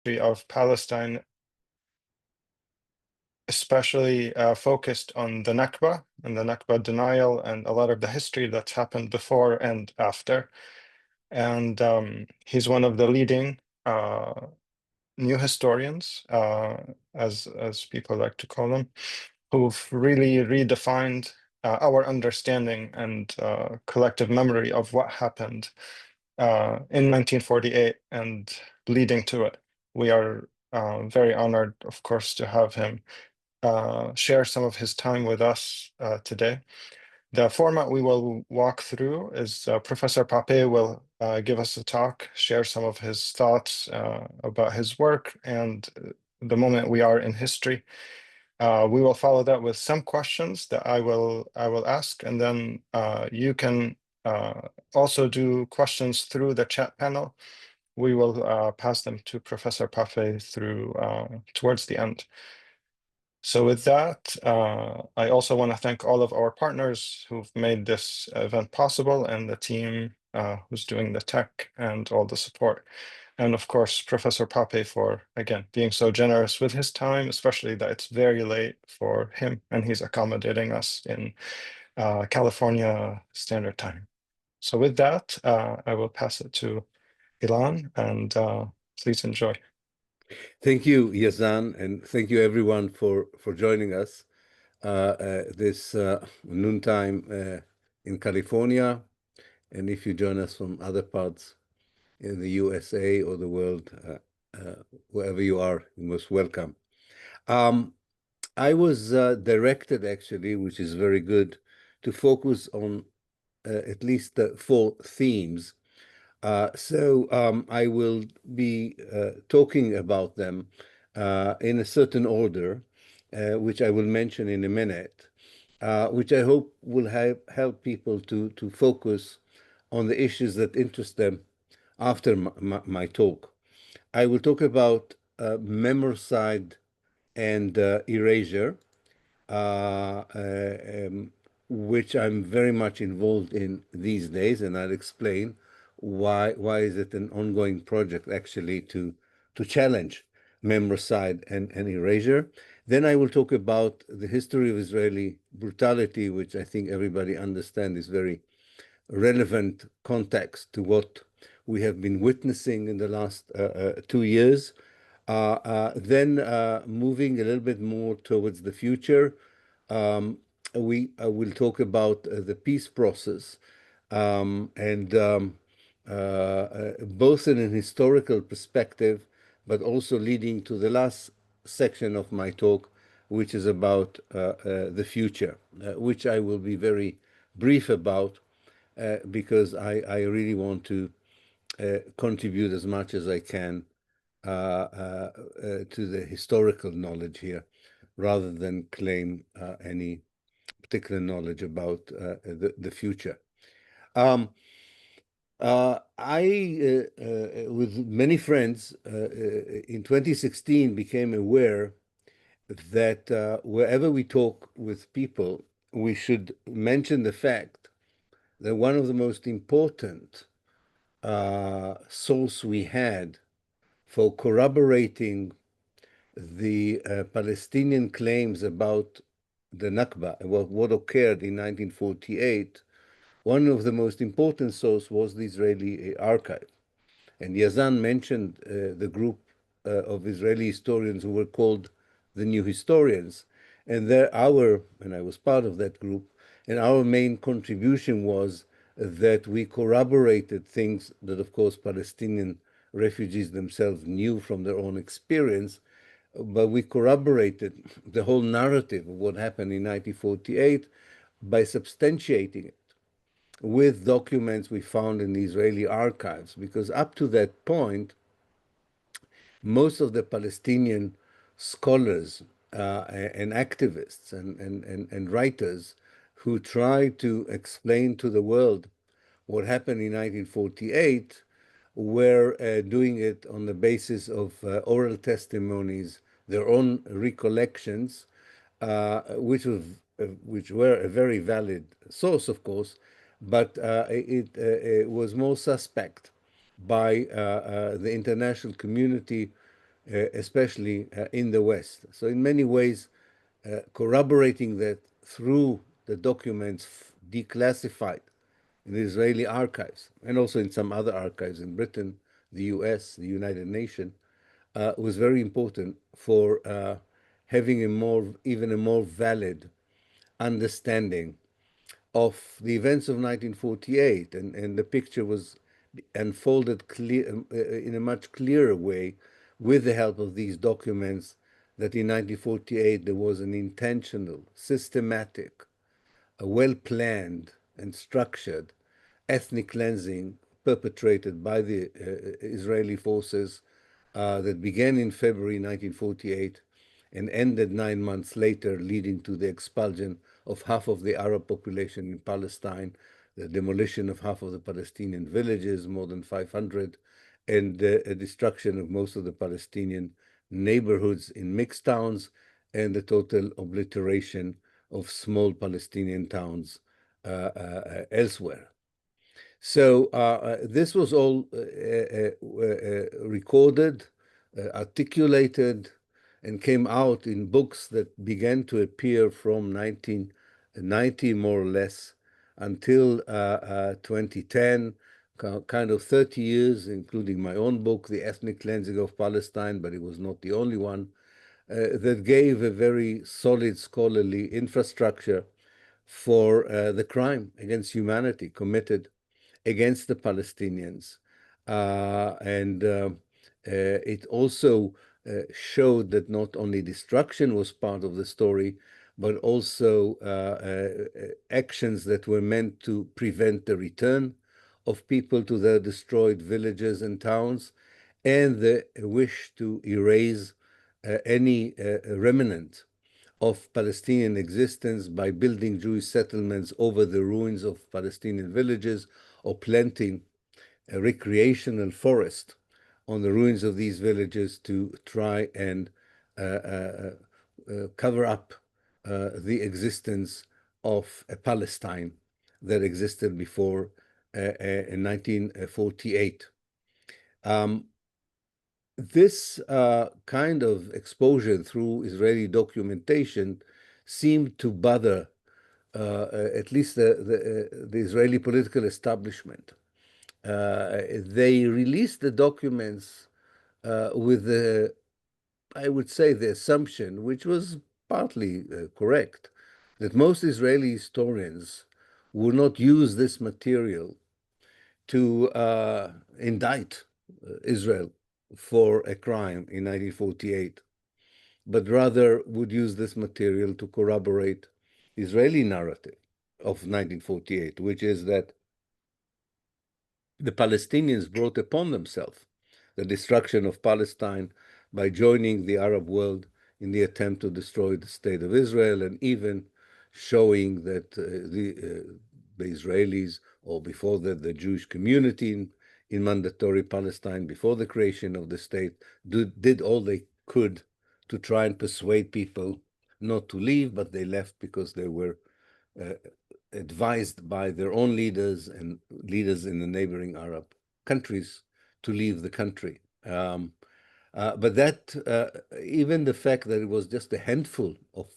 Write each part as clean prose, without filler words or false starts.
history of Palestine, especially focused on the Nakba and the Nakba denial and a lot of the history that's happened before and after. And he's one of the leading new historians, as people like to call them, who've really redefined our understanding and collective memory of what happened in 1948 and leading to it. We are very honored, of course, to have him share some of his time with us today. The format we will walk through is Professor Pappe will give us a talk, share some of his thoughts about his work and the moment we are in history. We will follow that with some questions that I will ask, and then you can also do questions through the chat panel. We will pass them to Professor Pappe through towards the end. So with that, I also want to thank all of our partners who've made this event possible and the team who's doing the tech and all the support. And of course, Professor Pappe for, again, being so generous with his time, especially that it's very late for him and he's accommodating us in California Standard Time. So with that, I will pass it to Ilan and please enjoy. Thank you, Yazan, and thank you everyone for joining us this noontime in California. And if you join us from other parts in the USA or the world, wherever you are, you're most welcome. I was directed, actually, which is very good, to focus on at least 4 themes. So I will be talking about them in a certain order, which I will mention in a minute, which I hope will help people to focus on the issues that interest them after my talk. I will talk about memoricide and erasure, which I'm very much involved in these days, and I'll explain why is it an ongoing project actually to challenge memoricide and erasure. Then I will talk about the history of Israeli brutality, which I think everybody understands is very relevant context to what we have been witnessing in the last 2 years. Then moving a little bit more towards the future, we will talk about the peace process, and both in an historical perspective, but also leading to the last section of my talk, which is about the future, which I will be very brief about, because I really want to contribute as much as I can to the historical knowledge here, rather than claim any particular knowledge about the future. I, with many friends, in 2016 became aware that wherever we talk with people, we should mention the fact that one of the most important source we had for corroborating the Palestinian claims about the Nakba, what occurred in 1948, one of the most important sources was the Israeli archive. And Yazan mentioned the group of Israeli historians who were called the New Historians. And I was part of that group, and our main contribution was that we corroborated things that, of course, Palestinian refugees themselves knew from their own experience, but we corroborated the whole narrative of what happened in 1948 by substantiating it with documents we found in the Israeli archives, because up to that point, most of the Palestinian scholars and activists and writers who tried to explain to the world what happened in 1948 were doing it on the basis of oral testimonies, their own recollections, which were a very valid source, of course, but it was more suspect by the international community especially in the West. So in many ways, corroborating that through the documents declassified in the Israeli archives and also in some other archives in Britain, the US, the United Nations, was very important for having even a more valid understanding of the events of 1948, and the picture was unfolded in a much clearer way with the help of these documents, that in 1948 there was an intentional, systematic, a well-planned and structured ethnic cleansing perpetrated by the Israeli forces that began in February 1948 and ended 9 months later, leading to the expulsion of half of the Arab population in Palestine, the demolition of half of the Palestinian villages, more than 500, and the destruction of most of the Palestinian neighborhoods in mixed towns, and the total obliteration of small Palestinian towns elsewhere. So this was all recorded, articulated, and came out in books that began to appear from 1990, more or less, until 2010, kind of 30 years, including my own book, The Ethnic Cleansing of Palestine, but it was not the only one, that gave a very solid scholarly infrastructure for the crime against humanity committed against the Palestinians. And it also showed that not only destruction was part of the story, but also actions that were meant to prevent the return of people to their destroyed villages and towns, and the wish to erase any remnant of Palestinian existence by building Jewish settlements over the ruins of Palestinian villages, or planting a recreational forest on the ruins of these villages to try and cover up the existence of a Palestine that existed before in 1948. This kind of exposure through Israeli documentation seemed to bother at least the Israeli political establishment. They released the documents with the, I would say, the assumption, which was partly correct, that most Israeli historians would not use this material to indict Israel for a crime in 1948, but rather would use this material to corroborate the Israeli narrative of 1948, which is that the Palestinians brought upon themselves the destruction of Palestine by joining the Arab world in the attempt to destroy the state of Israel, and even showing that the Israelis, or before that, the Jewish community in mandatory Palestine, before the creation of the state, did all they could to try and persuade people not to leave, but they left because they were advised by their own leaders and leaders in the neighboring Arab countries to leave the country. But that, even the fact that it was just a handful of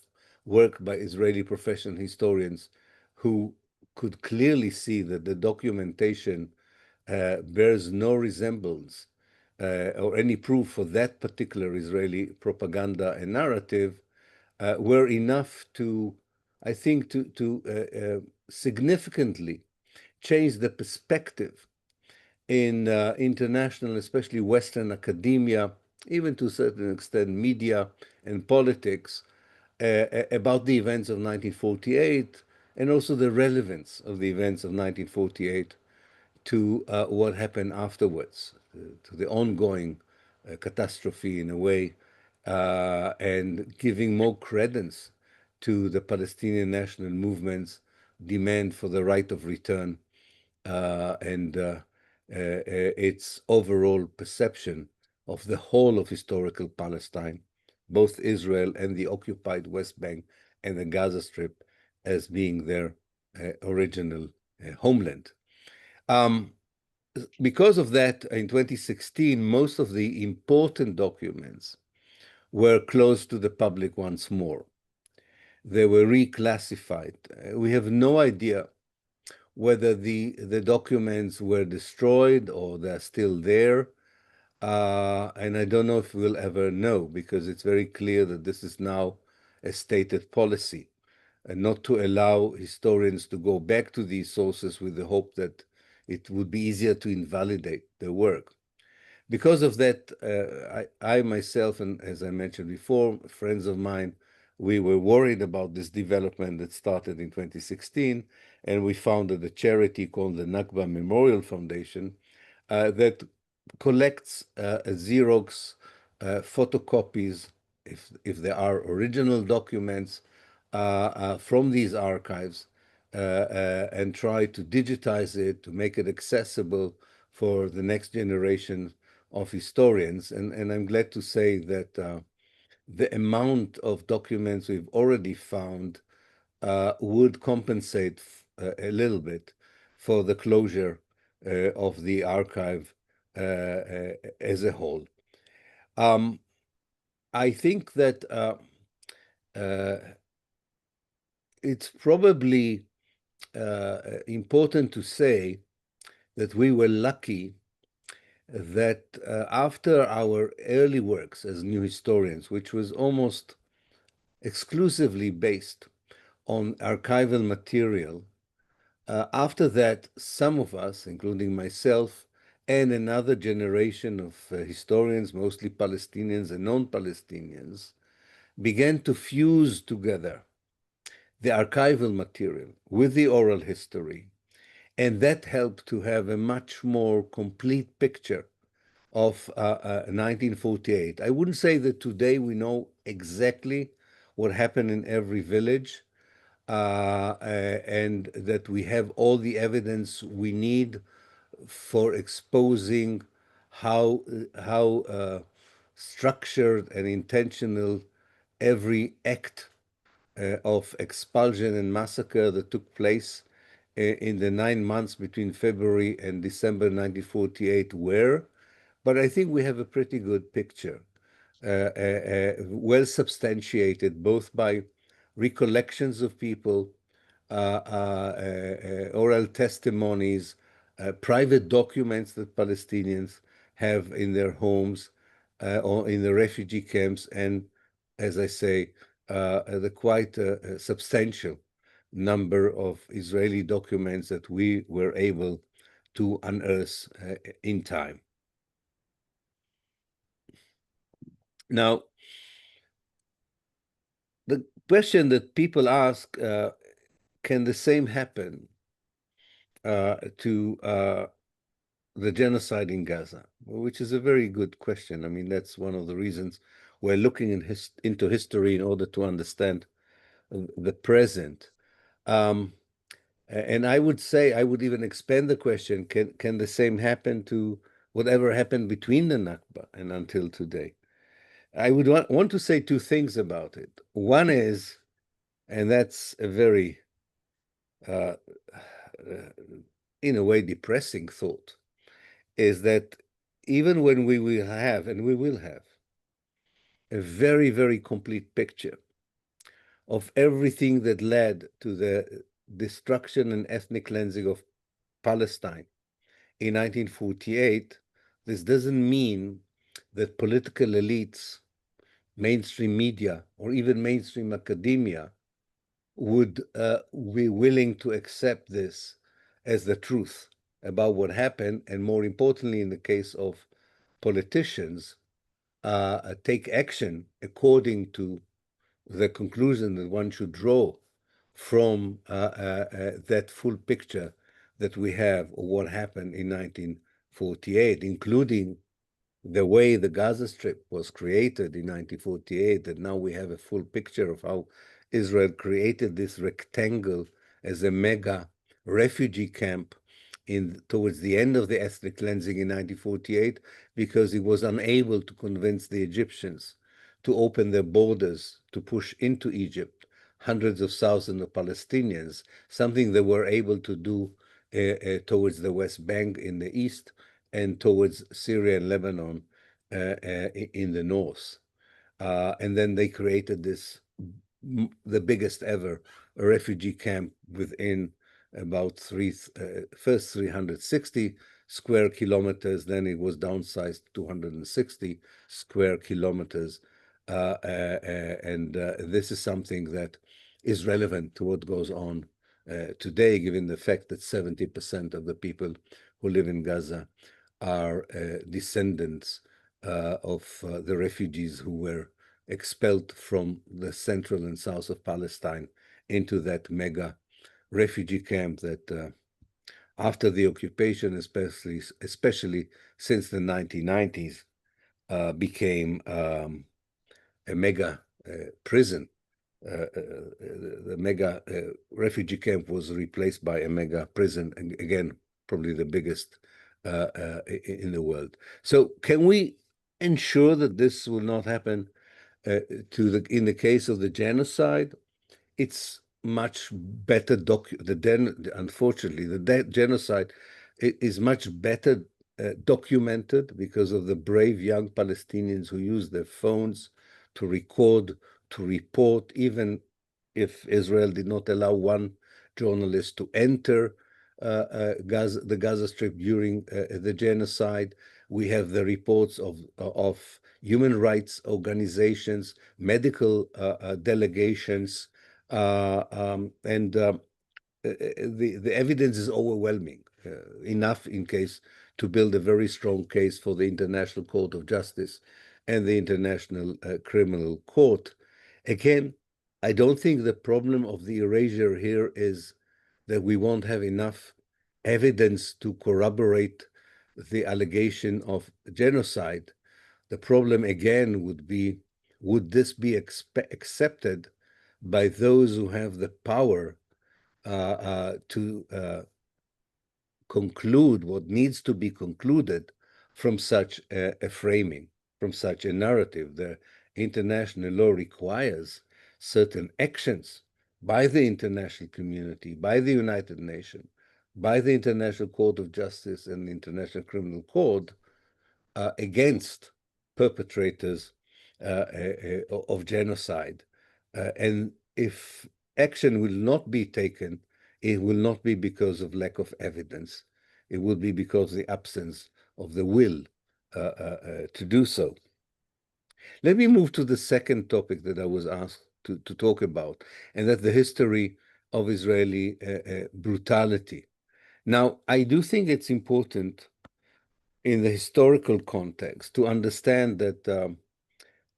work by Israeli professional historians who could clearly see that the documentation bears no resemblance or any proof for that particular Israeli propaganda and narrative, were enough to, I think, to significantly change the perspective in international, especially Western academia, even to a certain extent media and politics, about the events of 1948, and also the relevance of the events of 1948 to what happened afterwards, to the ongoing catastrophe in a way, and giving more credence to the Palestinian national movement's demand for the right of return, and its overall perception of the whole of historical Palestine, both Israel and the occupied West Bank and the Gaza Strip, as being their original homeland. because of that, in 2016, most of the important documents were closed to the public once more. They were reclassified. We have no idea whether the documents were destroyed or they're still there. And I don't know if we'll ever know, because it's very clear that this is now a stated policy, and not to allow historians to go back to these sources with the hope that it would be easier to invalidate their work. Because of that, I myself, and as I mentioned before, friends of mine, we were worried about this development that started in 2016, and we founded a charity called the Nakba Memorial Foundation that collects Xerox photocopies, if there are original documents from these archives, and try to digitize it, to make it accessible for the next generation of historians. And I'm glad to say that the amount of documents we've already found would compensate a little bit for the closure of the archive as a whole. I think that it's probably important to say that we were lucky that after our early works as new historians, which was almost exclusively based on archival material, after that, some of us, including myself and another generation of historians, mostly Palestinians and non-Palestinians, began to fuse together the archival material with the oral history, and that helped to have a much more complete picture of 1948. I wouldn't say that today we know exactly what happened in every village, and that we have all the evidence we need for exposing how structured and intentional every act of expulsion and massacre that took place in the 9 months between February and December 1948 were. But I think we have a pretty good picture, well substantiated both by recollections of people, oral testimonies, private documents that Palestinians have in their homes or in the refugee camps, and, as I say, the quite substantial number of Israeli documents that we were able to unearth in time. Now, the question that people ask, can the same happen to the genocide in Gaza? Which is a very good question. I mean, that's one of the reasons we're looking into history in order to understand the present. And I would say, I would even expand the question, can the same happen to whatever happened between the Nakba and until today? I would want to say two things about it. One is, and that's a very, in a way, depressing thought, is that even when we will have, and we will have, a very, very complete picture of everything that led to the destruction and ethnic cleansing of Palestine in 1948, this doesn't mean that political elites, mainstream media, or even mainstream academia would be willing to accept this as the truth about what happened, and more importantly, in the case of politicians, take action according to the conclusion that one should draw from that full picture that we have of what happened in 1948, including the way the Gaza Strip was created in 1948, that now we have a full picture of how Israel created this rectangle as a mega refugee camp towards the end of the ethnic cleansing in 1948, because it was unable to convince the Egyptians to open their borders to push into Egypt hundreds of thousands of Palestinians, something they were able to do towards the West Bank in the east and towards Syria and Lebanon in the north. And then they created the biggest ever refugee camp within about first 360 square kilometers, then it was downsized to 260 square kilometers. And this is something that is relevant to what goes on today, given the fact that 70% of the people who live in Gaza are descendants of the refugees who were expelled from the central and south of Palestine into that mega refugee camp that after the occupation, especially since the 1990s, became a mega prison. The mega refugee camp was replaced by a mega prison, and again, probably the biggest in the world. So can we ensure that this will not happen in the case of the genocide? It's much better unfortunately, the genocide is much better documented because of the brave young Palestinians who use their phones to record, to report, even if Israel did not allow one journalist to enter the Gaza Strip during the genocide. We have the reports of human rights organizations, medical delegations, and the evidence is overwhelming, enough in case to build a very strong case for the International Court of Justice and the International Criminal Court. Again, I don't think the problem of the erasure here is that we won't have enough evidence to corroborate the allegation of genocide. The problem again would be, would this be accepted by those who have the power to conclude what needs to be concluded from such a framing, from such a narrative? The international law requires certain actions by the international community, by the United Nations, by the International Court of Justice and the International Criminal Court against perpetrators of genocide. And if action will not be taken, it will not be because of lack of evidence. It will be because of the absence of the will to do so. Let me move to the second topic that I was asked to talk about, and that's the history of Israeli brutality. Now, I do think it's important in the historical context to understand that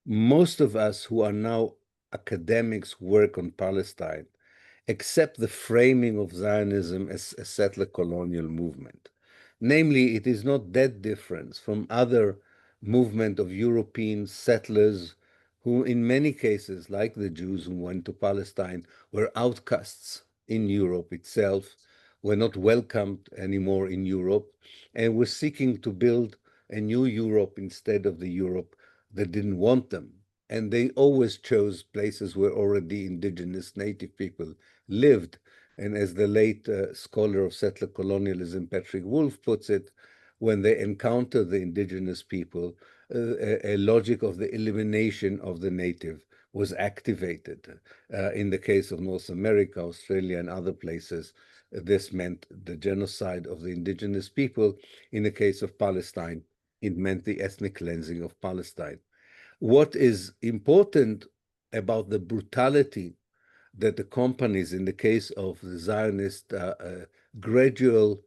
most of us who are now academics work on Palestine accept the framing of Zionism as a settler colonial movement. Namely, it is not that different from other movement of European settlers who, in many cases, like the Jews who went to Palestine, were outcasts in Europe itself, were not welcomed anymore in Europe, and were seeking to build a new Europe instead of the Europe that didn't want them. And they always chose places where already indigenous native people lived. And as the late scholar of settler colonialism, Patrick Wolf, puts it, when they encounter the indigenous people, a logic of the elimination of the native was activated. In the case of North America, Australia, and other places, this meant the genocide of the indigenous people. In the case of Palestine, it meant the ethnic cleansing of Palestine. What is important about the brutality that accompanies, in the case of the Zionist gradual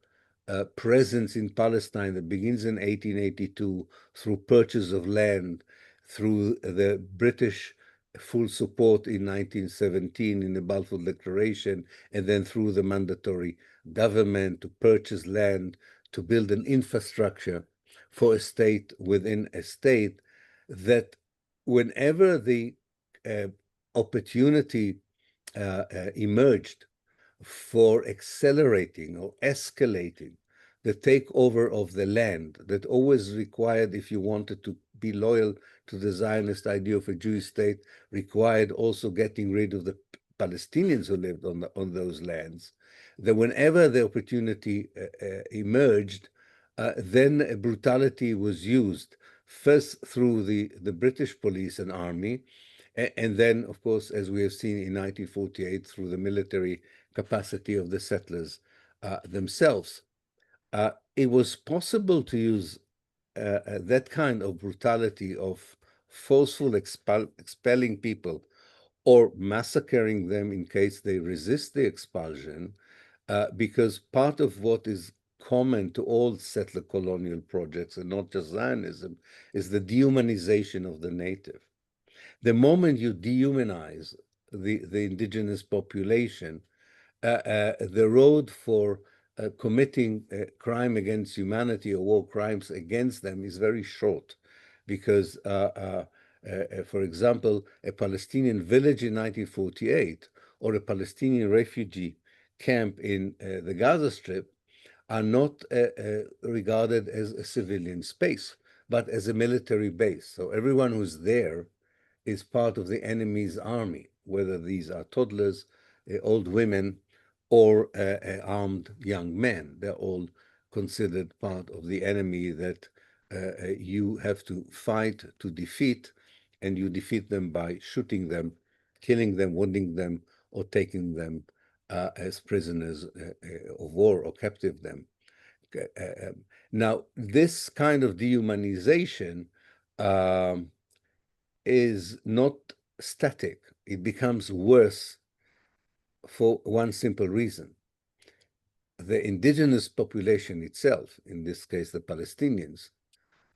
presence in Palestine that begins in 1882 through purchase of land, through the British full support in 1917 in the Balfour Declaration, and then through the mandatory government to purchase land, to build an infrastructure for a state within a state, that whenever the opportunity emerged for accelerating or escalating the takeover of the land that always required, if you wanted to be loyal to the Zionist idea of a Jewish state, required also getting rid of the Palestinians who lived on those lands, that whenever the opportunity emerged, then brutality was used, first through the British police and army, and then, of course, as we have seen in 1948, through the military capacity of the settlers themselves. It was possible to use that kind of brutality of forceful expelling people or massacring them in case they resist the expulsion, because part of what is common to all settler colonial projects, and not just Zionism, is the dehumanization of the native. The moment you dehumanize the indigenous population, the road for committing crime against humanity or war crimes against them is very short, because, for example, a Palestinian village in 1948 or a Palestinian refugee camp in the Gaza Strip are not regarded as a civilian space, but as a military base. So everyone who's there is part of the enemy's army, whether these are toddlers, old women, or armed young men. They're all considered part of the enemy that you have to fight to defeat, and you defeat them by shooting them, killing them, wounding them, or taking them as prisoners of war or captive them. Now, this kind of dehumanization is not static. It becomes worse for one simple reason. The indigenous population itself, in this case the Palestinians,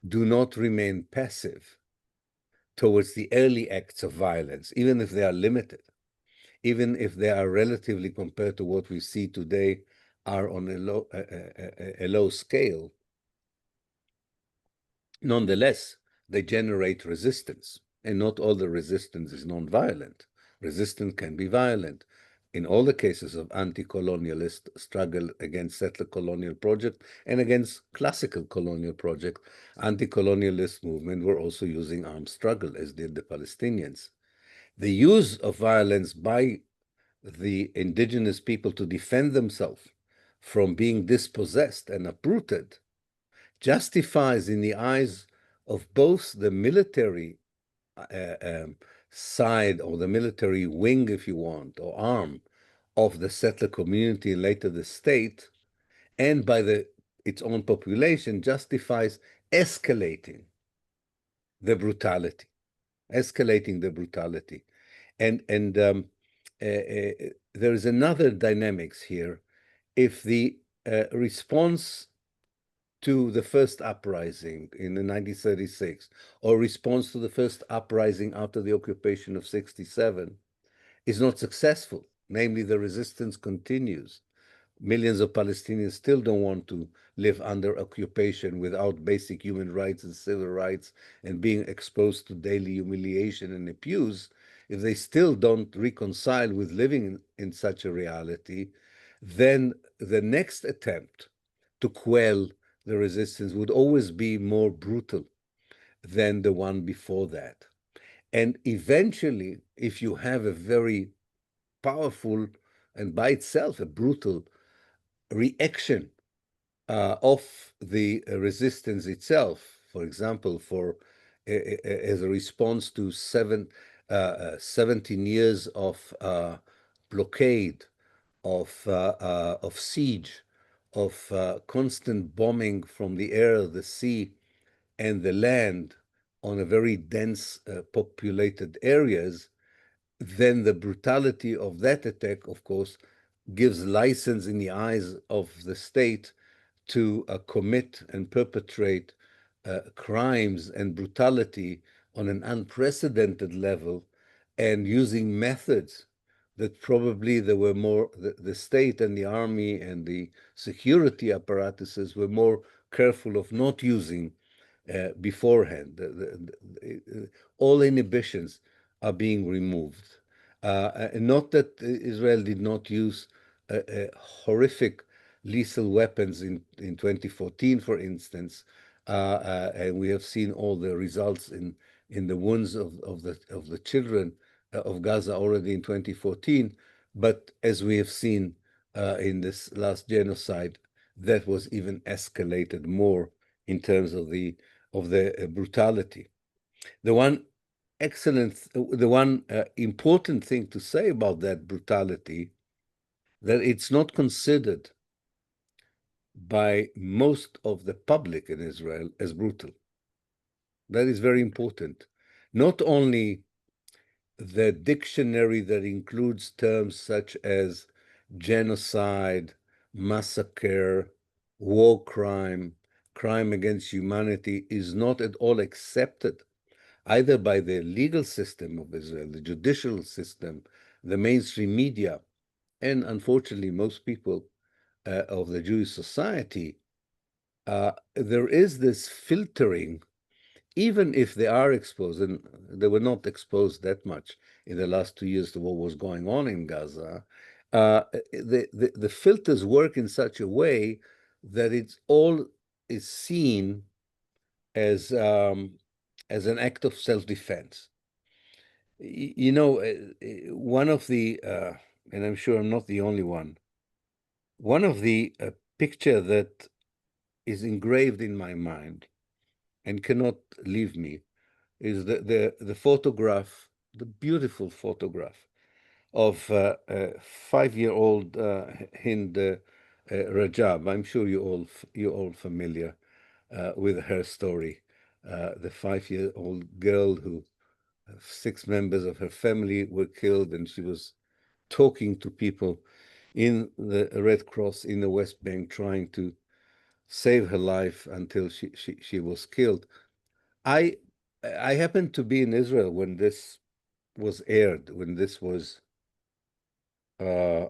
do not remain passive towards the early acts of violence, even if they are limited, even if they are relatively, compared to what we see today, are on a low scale. Nonetheless, they generate resistance, and not all the resistance is non-violent. Resistance can be violent. In all the cases of anti-colonialist struggle against settler colonial project and against classical colonial project, anti-colonialist movement were also using armed struggle, as did the Palestinians. The use of violence by the indigenous people to defend themselves from being dispossessed and uprooted justifies in the eyes of both the military side, or the military wing, if you want, or arm of the settler community and later the state, and by its own population, justifies escalating the brutality, And there is another dynamics here. If the response to the first uprising in 1936, or response to the first uprising after the occupation of 67, is not successful, namely the resistance continues. Millions of Palestinians still don't want to live under occupation without basic human rights and civil rights and being exposed to daily humiliation and abuse. If they still don't reconcile with living in such a reality, then the next attempt to quell the resistance would always be more brutal than the one before that. And eventually, if you have a very powerful and by itself a brutal reaction of the resistance itself, for example, as a response to 17 years of blockade, of siege, of constant bombing from the air, the sea, and the land on a very dense populated areas, then the brutality of that attack, of course, gives license in the eyes of the state to commit and perpetrate crimes and brutality on an unprecedented level, and using methods that probably there were more, the state and the army and the security apparatuses were more careful of not using beforehand. All inhibitions are being removed. Not that Israel did not use horrific lethal weapons in 2014, for instance, and we have seen all the results in the wounds of the children of Gaza already in 2014, but as we have seen in this last genocide, that was even escalated more in terms of the brutality. The one important thing to say about that brutality, that it's not considered by most of the public in Israel as brutal. That is very important. Not only the dictionary that includes terms such as genocide, massacre, war crime, crime against humanity is not at all accepted either by the legal system of Israel, the judicial system, the mainstream media, and unfortunately most people of the Jewish society. There is this filtering, even if they are exposed, and they were not exposed that much in the last 2 years to what was going on in Gaza, the filters work in such a way that it's all is seen as an act of self-defense. You know, one of the, and I'm sure I'm not the only one of the picture that is engraved in my mind and cannot leave me is the photograph, the beautiful photograph of 5-year-old Hind Rajab. I'm sure you're all familiar with her story. The 5-year-old girl who 6 members of her family were killed, and she was talking to people in the Red Cross in the West Bank, trying to save her life until she was killed. I happened to be in Israel when this was aired, when this was uh,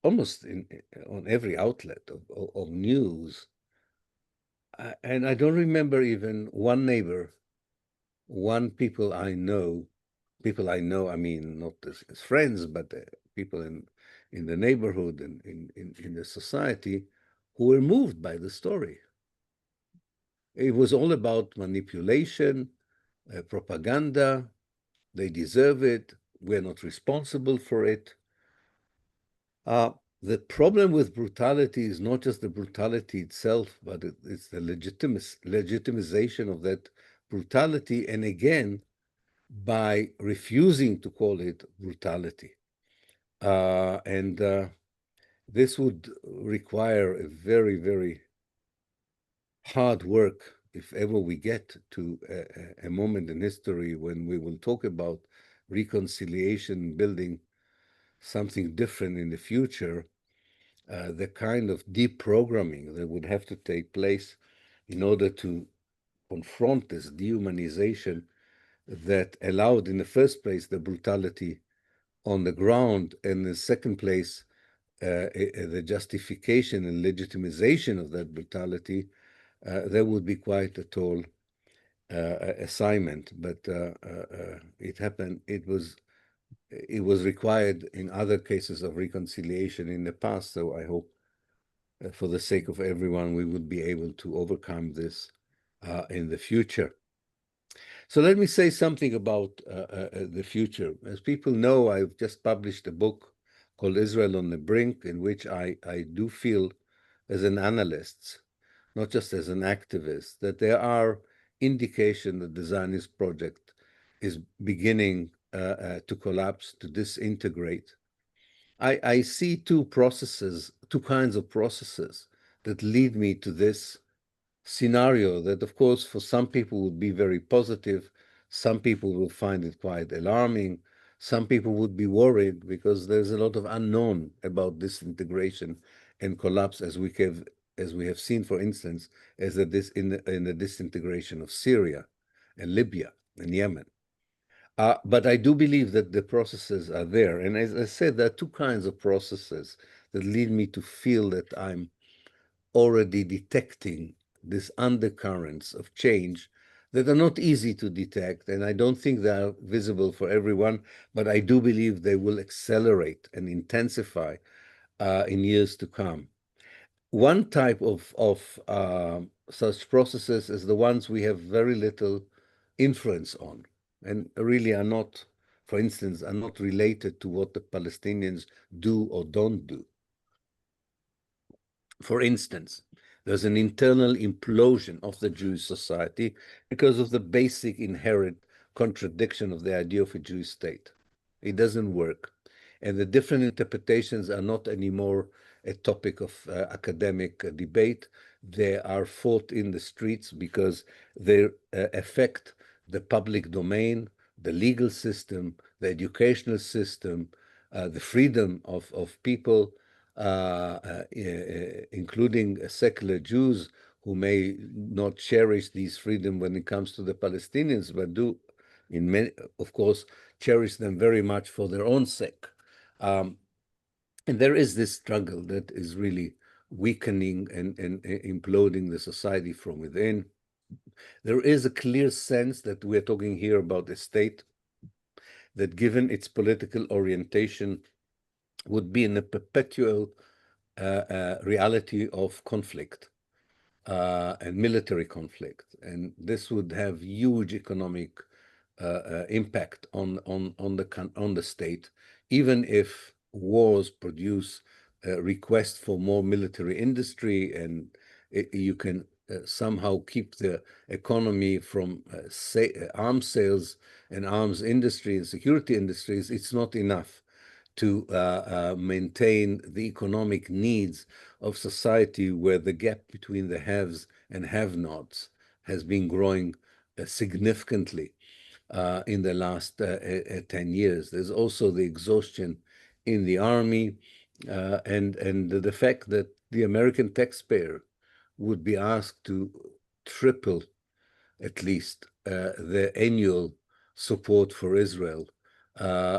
almost on every outlet of news. And I don't remember even one neighbor, one people I know, I mean, not as friends, but people in the neighborhood and in the society who were moved by the story. It was all about manipulation, propaganda. They deserve it. We're not responsible for it. The problem with brutality is not just the brutality itself, but it's the legitimization of that brutality. And again, by refusing to call it brutality. And this would require a very, very hard work if ever we get to a moment in history when we will talk about reconciliation, building something different in the future, the kind of deprogramming that would have to take place in order to confront this dehumanization that allowed, in the first place, the brutality on the ground, and in the second place, the justification and legitimization of that brutality. That would be quite a tall assignment, but it happened. It was required in other cases of reconciliation in the past. So I hope, for the sake of everyone, we would be able to overcome this in the future. So let me say something about the future. As people know, I've just published a book called Israel on the Brink, in which I do feel, as an analyst, not just as an activist, that there are indications that the Zionist project is beginning to collapse, to disintegrate. I see two kinds of processes that lead me to this scenario that, of course, for some people would be very positive. Some people will find it quite alarming. Some people would be worried because there's a lot of unknown about disintegration and collapse, as we have seen, for instance, in the disintegration of Syria and Libya and Yemen. But I do believe that the processes are there. And as I said, there are two kinds of processes that lead me to feel that I'm already detecting these undercurrents of change that are not easy to detect. And I don't think they are visible for everyone, but I do believe they will accelerate and intensify in years to come. One type of such processes is the ones we have very little influence on and really are not for instance, are not related to what the Palestinians do or don't do. For instance, there's an internal implosion of the Jewish society because of the basic inherent contradiction of the idea of a Jewish state. It doesn't work. And the different interpretations are not anymore a topic of academic debate. They are fought in the streets because they affect the public domain, the legal system, the educational system, the freedom of people, including secular Jews who may not cherish these freedom when it comes to the Palestinians, but do, in many, of course, cherish them very much for their own sake. And there is this struggle that is really weakening and imploding the society from within. There is a clear sense that we're talking here about a state that, given its political orientation, would be in a perpetual reality of conflict and military conflict. And this would have huge economic impact on the state, even if wars produce requests for more military industry, and you can somehow keep the economy from arms sales and arms industry and security industries. It's not enough to maintain the economic needs of society, where the gap between the haves and have-nots has been growing significantly in the last 10 years. There's also the exhaustion in the army and the fact that the American taxpayer would be asked to triple at least the annual support for Israel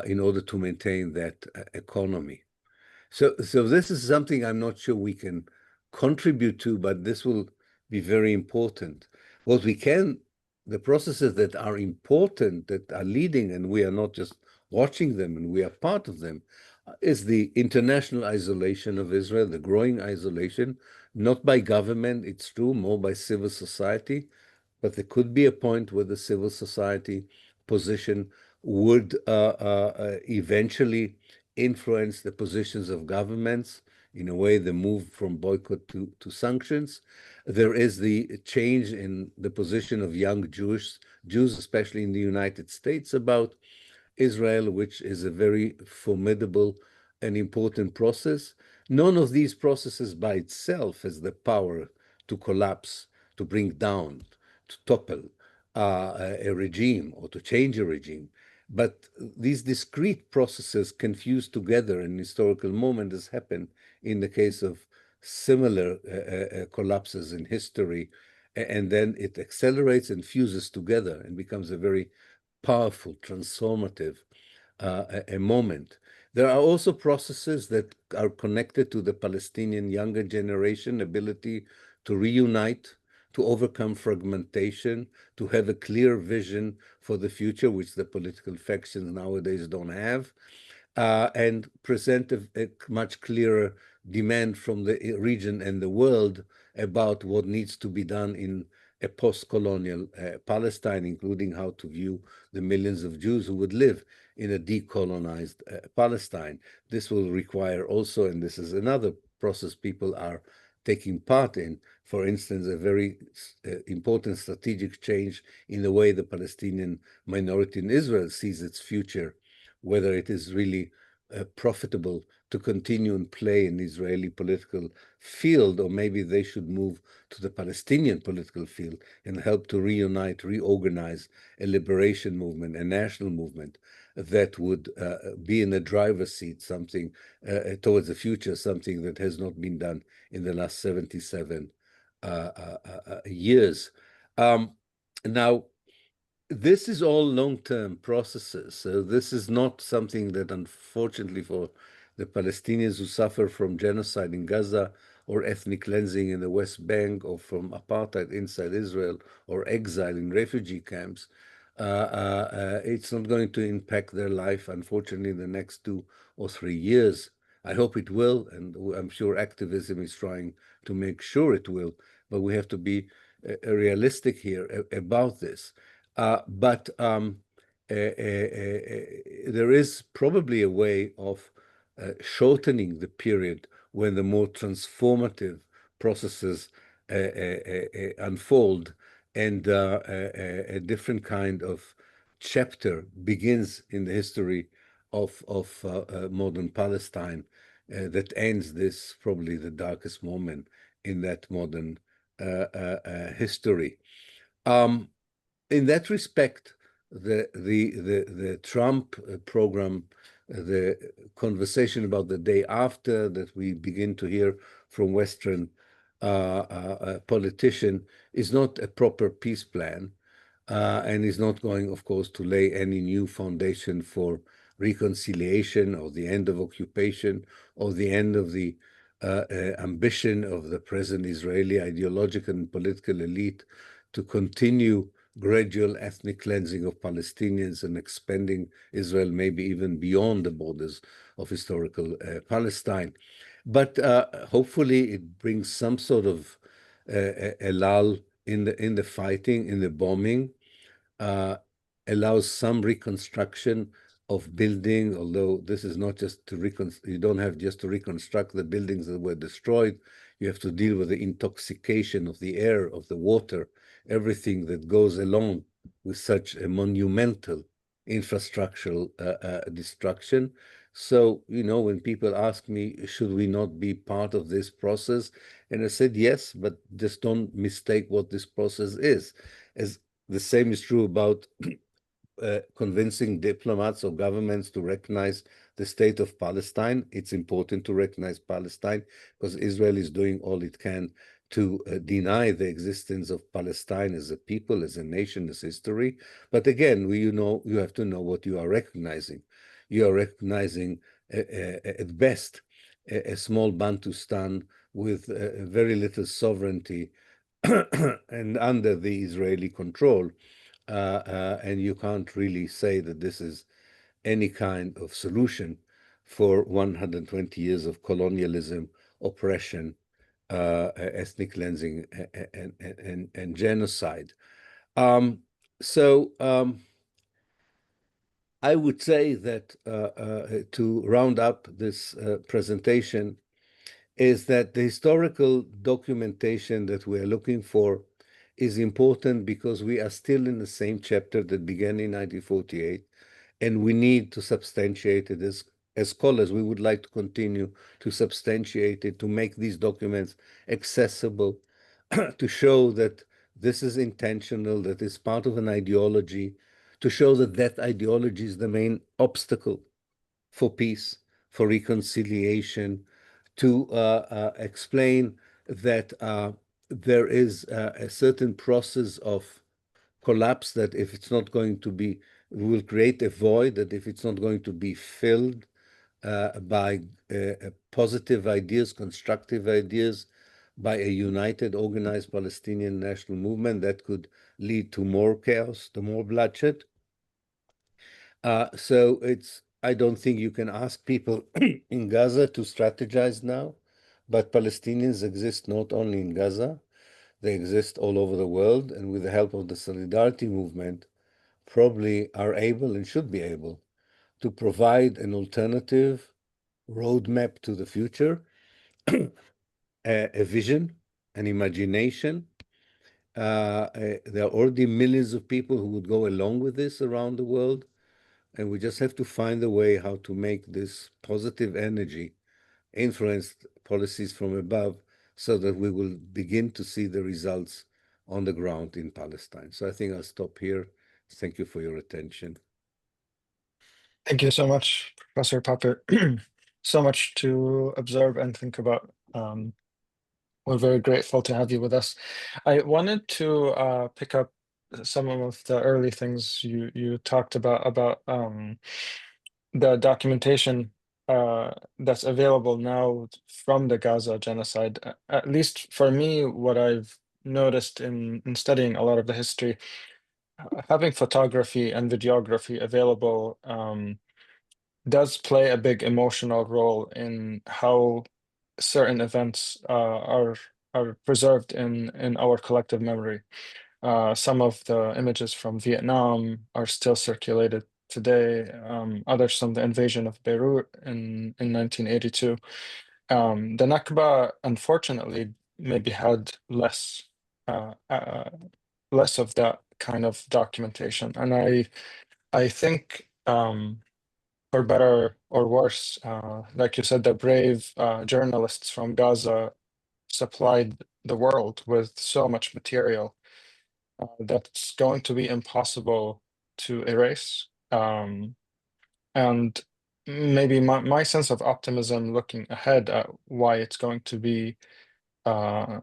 in order to maintain that economy. So this is something I'm not sure we can contribute to, but this will be very important. What we can, the processes that are important, that are leading, and we are not just watching them, and we are part of them, is the international isolation of Israel, the growing isolation, not by government, it's true, more by civil society, but there could be a point where the civil society position would eventually influence the positions of governments. In a way, the move from boycott to sanctions. There is the change in the position of young Jews, especially in the United States, about Israel, which is a very formidable and important process. None of these processes by itself has the power to collapse, to bring down, to topple a regime or to change a regime. But these discrete processes can fuse together in historical moment, as happened in the case of similar collapses in history. And then it accelerates and fuses together and becomes a very powerful, transformative a moment. There are also processes that are connected to the Palestinian younger generation ability to reunite, to overcome fragmentation, to have a clear vision for the future, which the political factions nowadays don't have, and present a much clearer demand from the region and the world about what needs to be done in a post-colonial Palestine, including how to view the millions of Jews who would live in a decolonized Palestine. This will require also, and this is another process people are taking part in, for instance, a very important strategic change in the way the Palestinian minority in Israel sees its future, whether it is really profitable to continue and play in the Israeli political field, or maybe they should move to the Palestinian political field and help to reunite, reorganize a liberation movement, a national movement that would be in the driver's seat, something towards the future, something that has not been done in the last 77 years. Now, this is all long-term processes. So this is not something that, unfortunately, for the Palestinians who suffer from genocide in Gaza or ethnic cleansing in the West Bank, or from apartheid inside Israel, or exile in refugee camps, it's not going to impact their life, unfortunately, in the next 2 or 3 years. I hope it will, and I'm sure activism is trying to make sure it will, but we have to be realistic here about this. But there is probably a way of shortening the period when the more transformative processes unfold, and a different kind of chapter begins in the history of modern Palestine that ends this probably the darkest moment in that modern history. In that respect, the Trump program, the conversation about the day after that we begin to hear from Western politician is not a proper peace plan, and is not going, of course, to lay any new foundation for reconciliation or the end of occupation or the end of the ambition of the present Israeli ideological and political elite to continue gradual ethnic cleansing of Palestinians and expanding Israel maybe even beyond the borders of historical Palestine. But hopefully it brings some sort of a lull in the fighting, in the bombing, uh, allows some reconstruction of building, although this is not just to you don't have just to reconstruct the buildings that were destroyed. You have to deal with the intoxication of the air, of the water, everything that goes along with such a monumental infrastructural destruction. So, when people ask me, should we not be part of this process? And I said, yes, but just don't mistake what this process is. As the same is true about convincing diplomats or governments to recognize the state of Palestine. It's important to recognize Palestine because Israel is doing all it can to deny the existence of Palestine as a people, as a nation, as history. But again, you have to know what you are recognizing. You are recognizing, at best, a small Bantustan with very little sovereignty and under the Israeli control. And you can't really say that this is any kind of solution for 120 years of colonialism, oppression, ethnic cleansing, and genocide. So I would say that to round up this presentation is that the historical documentation that we are looking for is important because we are still in the same chapter that began in 1948, and we need to substantiate it. As scholars, we would like to continue to substantiate it, to make these documents accessible, to show that this is intentional, that it's part of an ideology, to show that that ideology is the main obstacle for peace, for reconciliation, to explain that there is a certain process of collapse that if it's not going to be, will create a void that if it's not going to be filled by positive ideas, constructive ideas, by a united, organized Palestinian national movement that could lead to more chaos, to more bloodshed. So I don't think you can ask people in Gaza to strategize now, but Palestinians exist not only in Gaza, they exist all over the world, and with the help of the Solidarity movement, probably are able and should be able to provide an alternative roadmap to the future, a vision, an imagination. There are already millions of people who would go along with this around the world. And we just have to find a way how to make this positive energy influence policies from above so that we will begin to see the results on the ground in Palestine. So I think I'll stop here. Thank you for your attention. Thank you so much, Professor Pappe. So much to observe and think about. We're very grateful to have you with us. I wanted to pick up some of the early things you talked about the documentation that's available now from the Gaza genocide. At least for me, what I've noticed in studying a lot of the history, having photography and videography available does play a big emotional role in how certain events are preserved in our collective memory. Some of the images from Vietnam are still circulated today. Others from the invasion of Beirut in 1982. The Nakba, unfortunately, maybe had less of that kind of documentation, and I think for better or worse, like you said, the brave journalists from Gaza supplied the world with so much material that's going to be impossible to erase. And maybe my sense of optimism looking ahead at why it's going to be uh,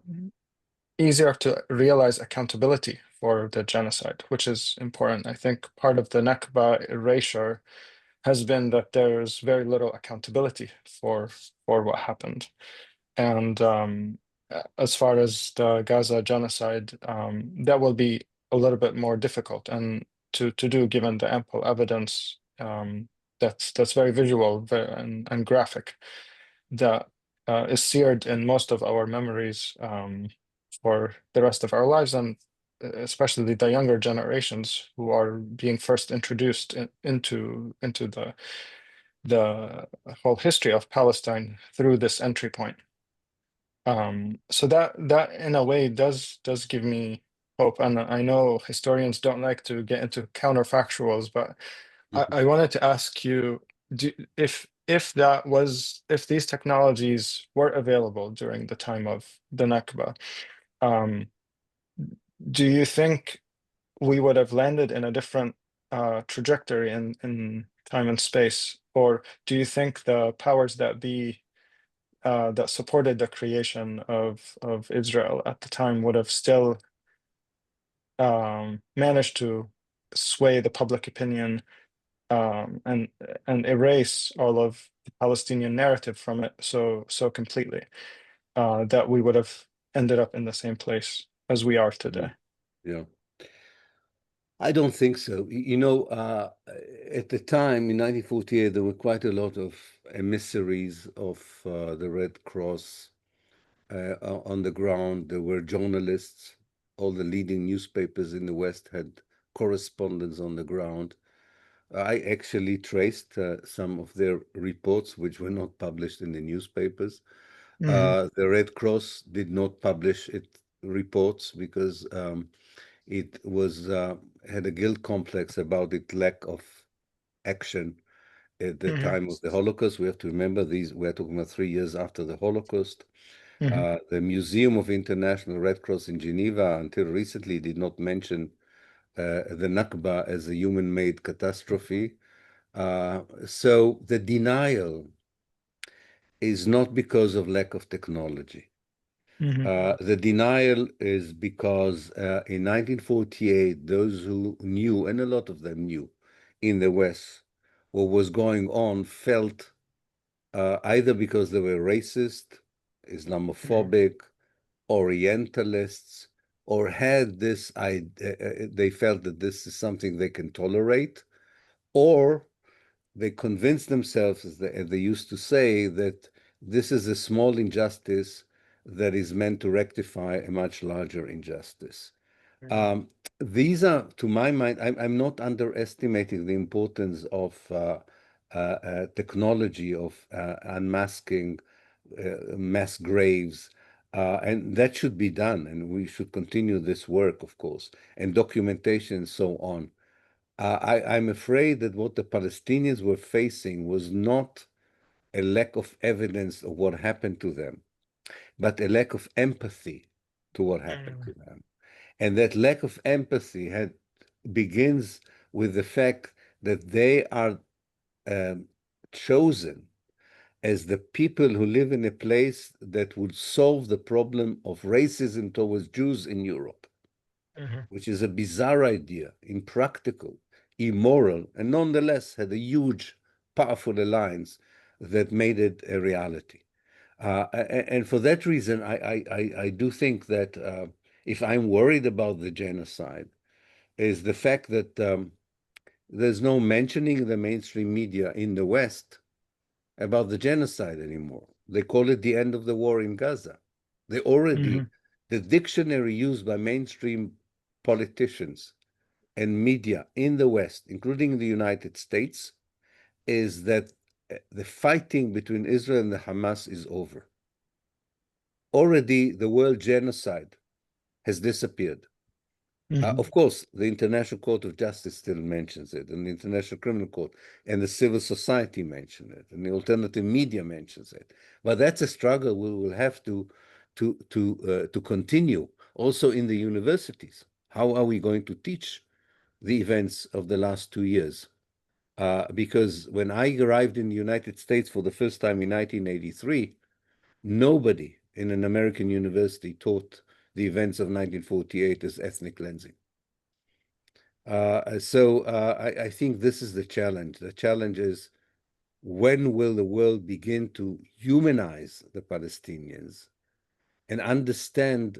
easier to realize accountability for the genocide, which is important. I think part of the Nakba erasure has been that there's very little accountability for what happened. And as far as the Gaza genocide, that will be a little bit more difficult and to do given the ample evidence that's very visual and graphic that is seared in most of our memories for the rest of our lives, and especially the younger generations who are being first introduced into the whole history of Palestine through this entry point. So that in a way does give me hope. And I know historians don't like to get into counterfactuals, but I wanted to ask you, if these technologies were available during the time of the Nakba, um, do you think we would have landed in a different trajectory in time and space? Or do you think the powers that be that supported the creation of Israel at the time would have still managed to sway the public opinion and erase all of the Palestinian narrative from it so completely that we would have ended up in the same place as we are today? Yeah. I don't think so. At the time in 1948, there were quite a lot of emissaries of the Red Cross on the ground. There were journalists. All the leading newspapers in the West had correspondents on the ground. I actually traced some of their reports, which were not published in the newspapers. Hmm. The Red Cross did not publish its reports because it was had a guilt complex about its lack of action at the Hmm. time of the Holocaust. We have to remember these. We're talking about 3 years after the Holocaust. Hmm. The Museum of International Red Cross in Geneva, until recently, did not mention the Nakba as a human-made catastrophe. So the denial is not because of lack of technology. Hmm. The denial is because in 1948, those who knew, and a lot of them knew in the West, what was going on felt either because they were racist, Islamophobic, Orientalists, or had this, they felt that this is something they can tolerate, or they convinced themselves, as they used to say, that this is a small injustice that is meant to rectify a much larger injustice. Hmm. Um, these are, to my mind, I'm not underestimating the importance of technology, of unmasking mass graves. And that should be done, and we should continue this work, of course, and documentation and so on. I'm afraid that what the Palestinians were facing was not a lack of evidence of what happened to them, but a lack of empathy to what happened to them. And that lack of empathy begins with the fact that they are um, chosen as the people who live in a place that would solve the problem of racism towards Jews in Europe, Hmm. which is a bizarre idea, impractical, immoral, and nonetheless had a huge, powerful alliance that made it a reality. And for that reason, I do think that if I'm worried about the genocide, is the fact that there's no mentioning in the mainstream media in the West about the genocide anymore. They call it the end of the war in Gaza. They already, Hmm. the dictionary used by mainstream politicians and media in the West, including the United States, is that the fighting between Israel and the Hamas is over. Already, the word genocide has disappeared. Of course, the International Court of Justice still mentions it, and the International Criminal Court, and the civil society mention it, and the alternative media mentions it. But that's a struggle we will have to continue. Also in the universities, how are we going to teach the events of the last 2 years? Because when I arrived in the United States for the first time in 1983, nobody in an American university taught the events of 1948 as ethnic cleansing. I think this is the challenge. The challenge is, when will the world begin to humanize the Palestinians and understand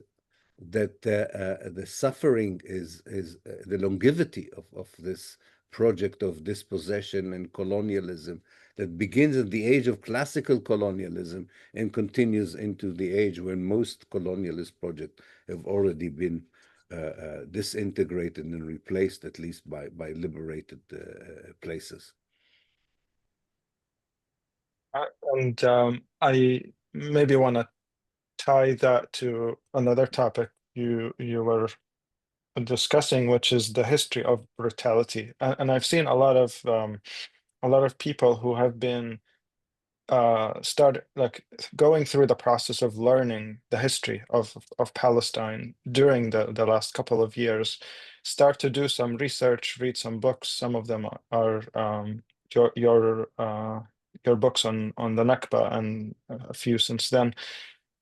that the suffering is the longevity of this project of dispossession and colonialism that begins at the age of classical colonialism and continues into the age when most colonialist projects have already been disintegrated and replaced, at least by liberated places. And I maybe want to tie that to another topic you were discussing, which is the history of brutality. And I've seen a lot of people who have been start like going through the process of learning the history of Palestine during the last couple of years, start to do some research, read some books. Some of them are your your books on the Nakba, and a few since then,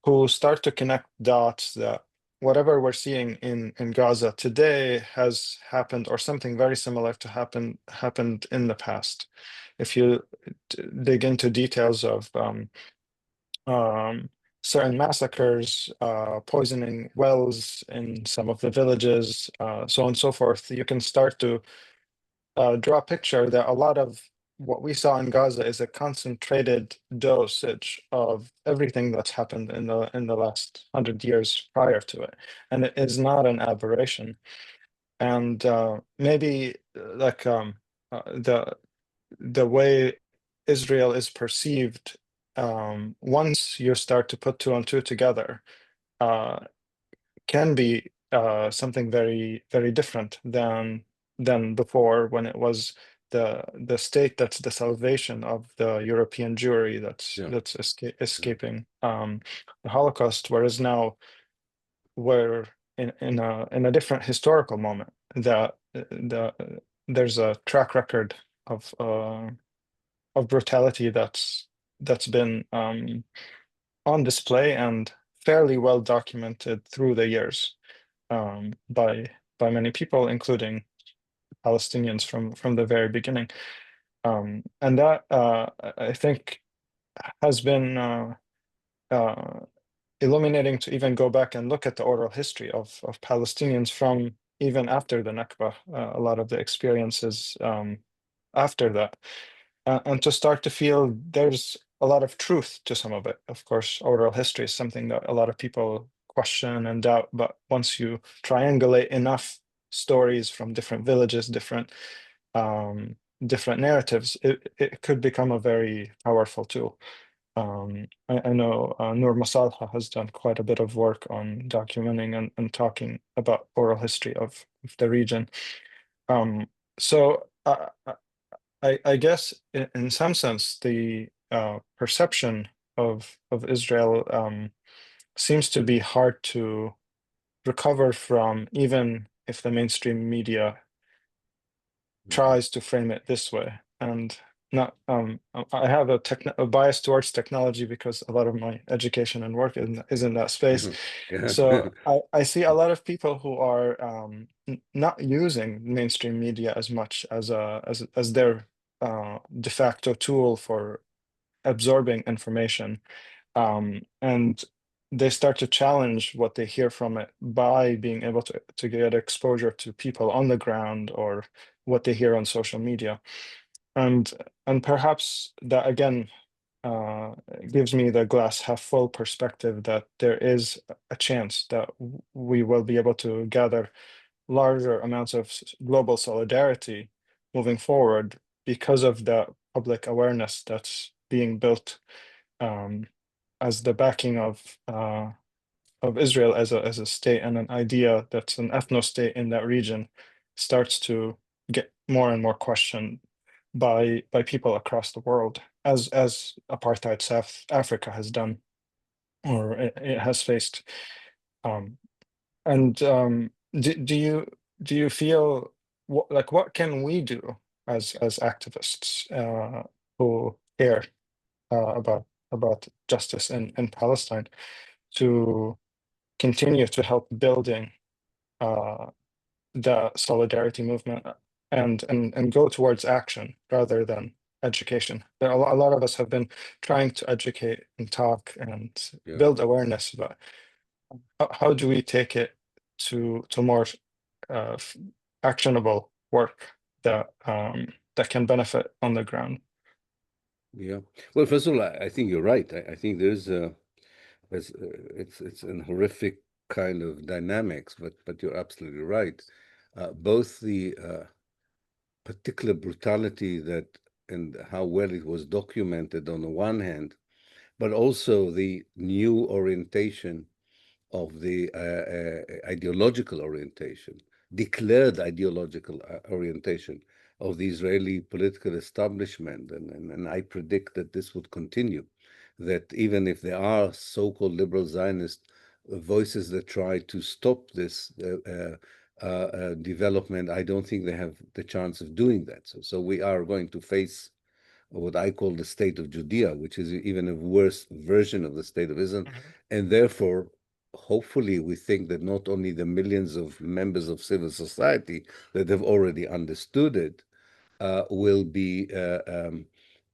who start to connect dots that whatever we're seeing in Gaza today has happened, or something very similar to happened in the past. If you dig into details of certain massacres, poisoning wells in some of the villages, so on and so forth, you can start to draw a picture that a lot of what we saw in Gaza is a concentrated dosage of everything that's happened in the last 100 years prior to it, and it is not an aberration. And maybe like the way Israel is perceived, once you start to put two and two together, uh, can be something very, very different than before, when it was the state that's the salvation of the European Jewry Yeah. that's escaping the Holocaust, whereas now we're in a different historical moment. There's a track record of brutality that's been on display and fairly well documented through the years, by many people, including Palestinians from the very beginning. And that I think has been illuminating to even go back and look at the oral history of Palestinians from even after the Nakba, a lot of the experiences after that, and to start to feel there's a lot of truth to some of it. Of course, oral history is something that a lot of people question and doubt, but once you triangulate enough stories from different villages, different narratives, it could become a very powerful tool. I know Noor Masalha has done quite a bit of work on documenting and talking about oral history of the region. So I guess in some sense, the perception of Israel seems to be hard to recover from, even if the mainstream media tries to frame it this way. And not I have a bias towards technology because a lot of my education and work is in that space. Yeah. So I see a lot of people who are not using mainstream media as much as their de facto tool for absorbing information, and they start to challenge what they hear from it by being able to get exposure to people on the ground or what they hear on social media. And perhaps that again gives me the glass half full perspective that there is a chance that we will be able to gather larger amounts of global solidarity moving forward because of the public awareness that's being built as the backing of Israel as a state and an idea that's an ethno-state in that region starts to get more and more questioned by people across the world, as apartheid South Africa has done, or it has faced. Um, and do you feel what can we do as activists who care about justice in Palestine to continue to help building uh, the solidarity movement and go towards action rather than education? A lot of us have been trying to educate and talk and Yeah. build awareness, but how do we take it to more uh, f- actionable work that can benefit on the ground? Yeah. Well, first of all, I think you're right. I think it's an horrific kind of dynamics, but you're absolutely right. Both the particular brutality that and how well it was documented on the one hand, but also the new orientation of the ideological orientation, declared ideological orientation of the Israeli political establishment. And I predict that this would continue, that even if there are so-called liberal Zionist voices that try to stop this development, I don't think they have the chance of doing that. So we are going to face what I call the state of Judea, which is even a worse version of the state of Israel. Mhm. And therefore, hopefully, we think that not only the millions of members of civil society that have already understood it will be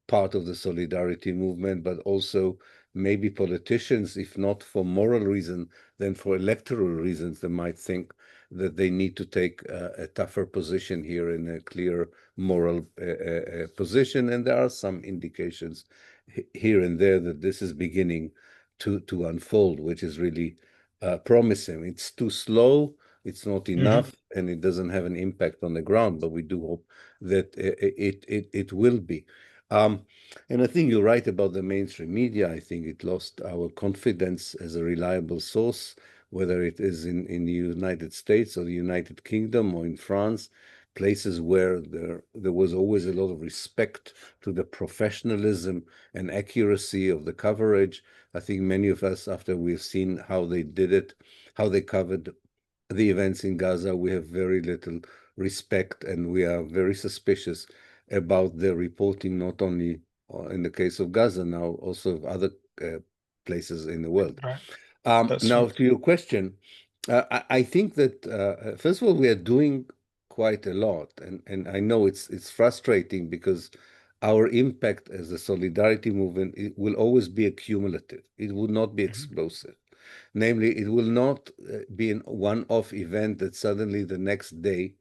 part of the solidarity movement, but also maybe politicians, if not for moral reason, then for electoral reasons, they might think that they need to take a tougher position here in a clear moral position. And there are some indications here and there that this is beginning to unfold, which is really promising. It's too slow, it's not Mhm. enough, and it doesn't have an impact on the ground, but we do hope that it will be. Um, and I think you're right about the mainstream media. I think it lost our confidence as a reliable source, whether it is in the United States or the United Kingdom or in France, places where there was always a lot of respect to the professionalism and accuracy of the coverage. I think many of us, after we've seen how they did it, how they covered the events in Gaza, we have very little respect and we are very suspicious about their reporting, not only in the case of Gaza now, also of other places in the world. Right. That's Now, true. to your question, I think that first of all, we are doing quite a lot, and I know it's frustrating because our impact as a solidarity movement it will always be accumulative. It will not be Mhm. explosive. Namely, it will not be a one-off event that suddenly the next day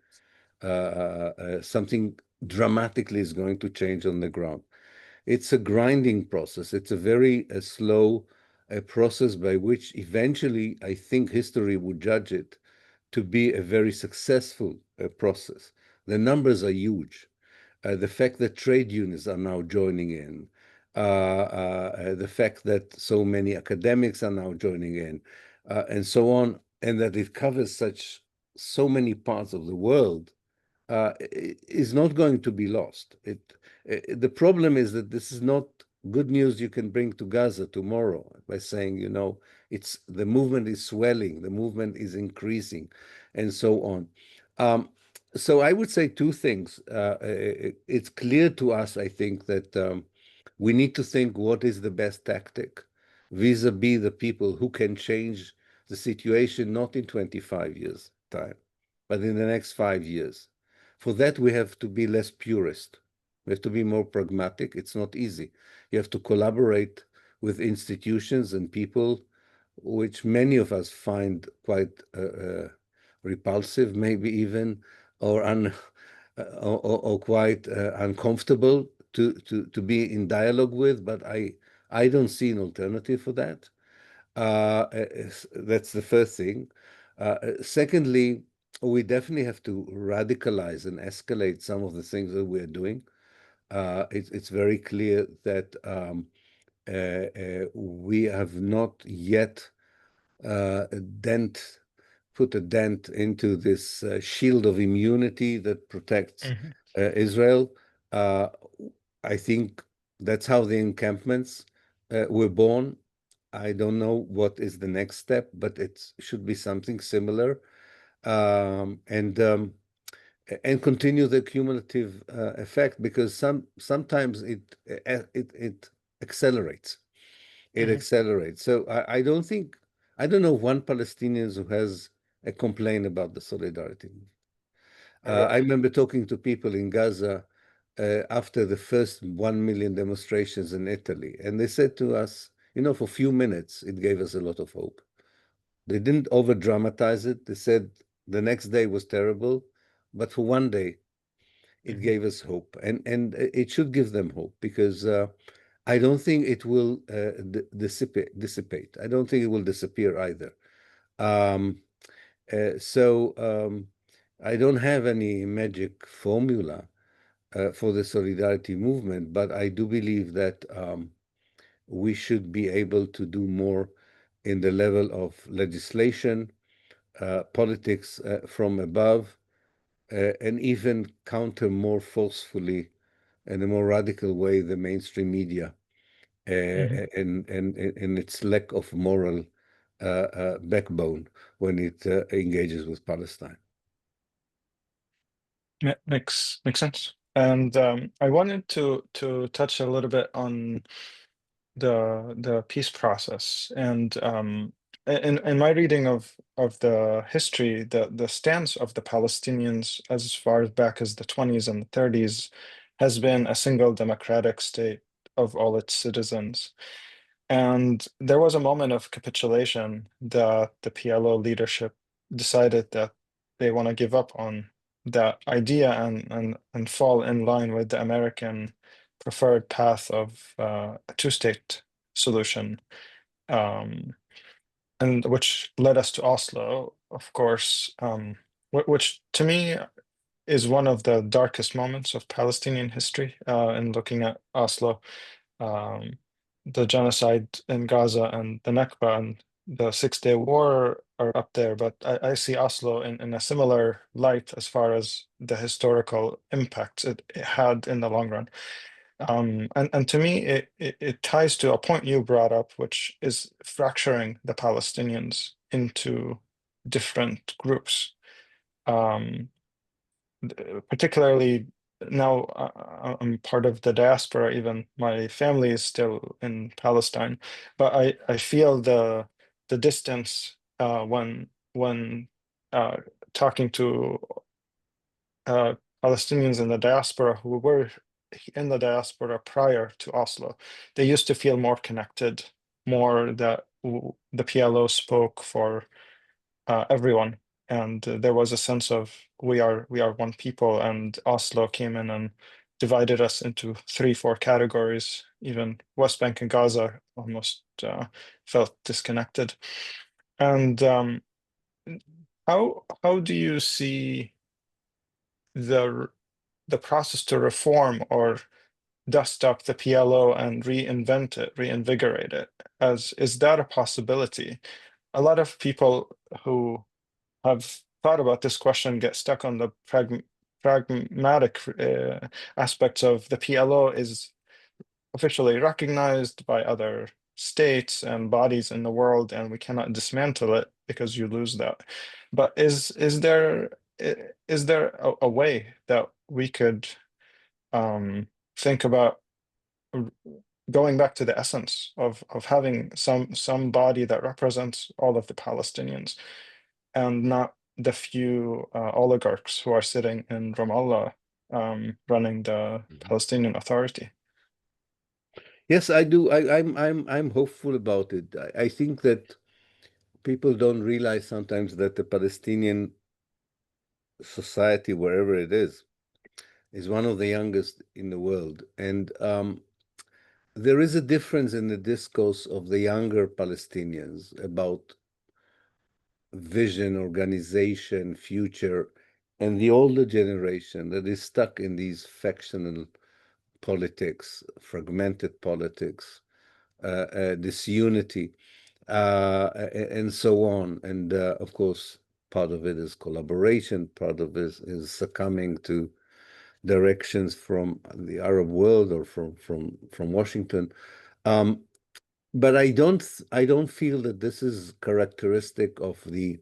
something dramatically is going to change on the ground. It's a grinding process. It's a very slow process by which eventually I think history would judge it to be a very successful process. The numbers are huge. The fact that trade unions are now joining in, the fact that so many academics are now joining in, and so on, and that it covers so many parts of the world is not going to be lost. The problem is that this is not good news you can bring to Gaza tomorrow by saying, it's the movement is swelling, the movement is increasing, and so on. So I would say two things. It's clear to us, I think, that we need to think what is the best tactic vis-a-vis the people who can change the situation not in 25 years' time, but in the next 5 years. For that, we have to be less purist. We have to be more pragmatic. It's not easy. You have to collaborate with institutions and people, which many of us find quite repulsive, maybe even, or or quite uncomfortable to be in dialogue with. But I don't see an alternative for that. That's the first thing. Secondly, we definitely have to radicalize and escalate some of the things that we're doing. It's very clear that we have not yet uh, dent put a dent into this shield of immunity that protects Hmm. Israel. Uh, I think that's how the encampments were born. I don't know what is the next step, but it should be something similar, um, and um, and continue the cumulative effect because sometimes it accelerates. It Hmm. accelerates. So I don't think I don't know one Palestinian who has a complaint about the solidarity. Oh, I really? remember talking to people in Gaza after the first 1 million demonstrations in Italy, and they said to us, for a few minutes, it gave us a lot of hope. They didn't over dramatize it. They said the next day was terrible, but for one day, it Hmm. gave us hope, and it should give them hope because I don't think it will dissipate. I don't think it will disappear either. Um, so I don't have any magic formula for the solidarity movement, but I do believe that we should be able to do more in the level of legislation, politics from above, and even counter more forcefully in a more radical way the mainstream media Hmm. and its lack of moral backbone when it engages with Palestine. Makes sense. And I wanted to touch a little bit on the peace process. And in my reading of the history, the stance of the Palestinians as far back as the 20s and the 30s has been a single democratic state of all its citizens. And there was a moment of capitulation that the PLO leadership decided that they want to give up on that idea and fall in line with the American preferred path of a two-state solution, um, and which led us to Oslo, of course, which to me is one of the darkest moments of Palestinian history in looking at Oslo, um, the genocide in Gaza and the Nakba and the Six-Day War are up there, but I see Oslo in a similar light as far as the historical impact it had in the long run. And to me, it ties to a point you brought up, which is fracturing the Palestinians into different groups. Um, Particularly now I'm part of the diaspora, even my family is still in Palestine, but I feel the distance when uh, talking to uh, Palestinians in the diaspora who were in the diaspora prior to Oslo. They used to feel more connected, more that the PLO spoke for everyone, and there was a sense of we are one people. And Oslo came in and divided us into three, four categories. Even West Bank and Gaza almost felt disconnected. And how do you see the the process to reform or dust up the PLO and reinvent it, reinvigorate it? As is that a possibility? A lot of people who have thought about this question get stuck on the pragmatic aspects of the PLO is officially recognized by other states and bodies in the world, and we cannot dismantle it because you lose that. But is there a way that we could um, think about going back to the essence of having some body that represents all of the Palestinians and not the few oligarchs who are sitting in Ramallah running the Mhm. Palestinian Authority? Yes, I do. I'm hopeful about it. I think that people don't realize sometimes that the Palestinian society, wherever it is one of the youngest in the world. And there is a difference in the discourse of the younger Palestinians about vision, organization, future, and the older generation that is stuck in these factional politics, fragmented politics, disunity, and so on. And of course, part of it is collaboration, part of it is succumbing to directions from the Arab world or from Washington. Um, but I don't feel that this is characteristic of the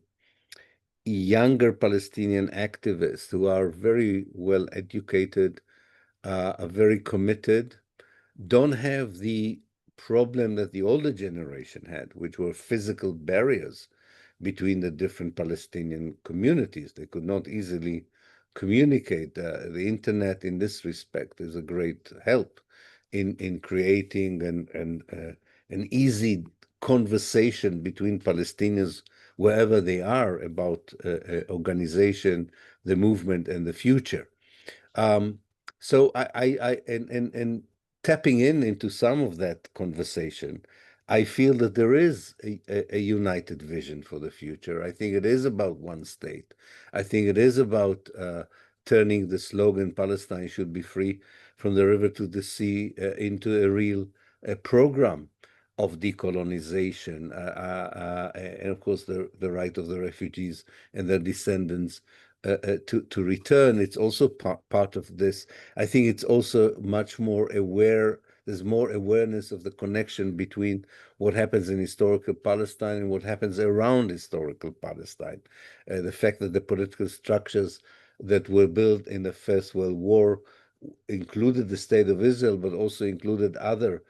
younger Palestinian activists who are very well educated, are very committed, don't have the problem that the older generation had, which were physical barriers between the different Palestinian communities. They could not easily communicate. The internet, in this respect, is a great help in creating an easy conversation between Palestinians wherever they are about organization, the movement, and the future. Um, so and tapping into some of that conversation, I feel that there is a united vision for the future. I think it is about one state. I think it is about turning the slogan "Palestine should be free from the river to the sea" into a real program of decolonization, and of course the right of the refugees and their descendants to return. It's also part of this. I think it's also much more aware. There's more awareness of the connection between what happens in historical Palestine and what happens around historical Palestine. The fact that the political structures that were built in the First World War included the State of Israel, but also included other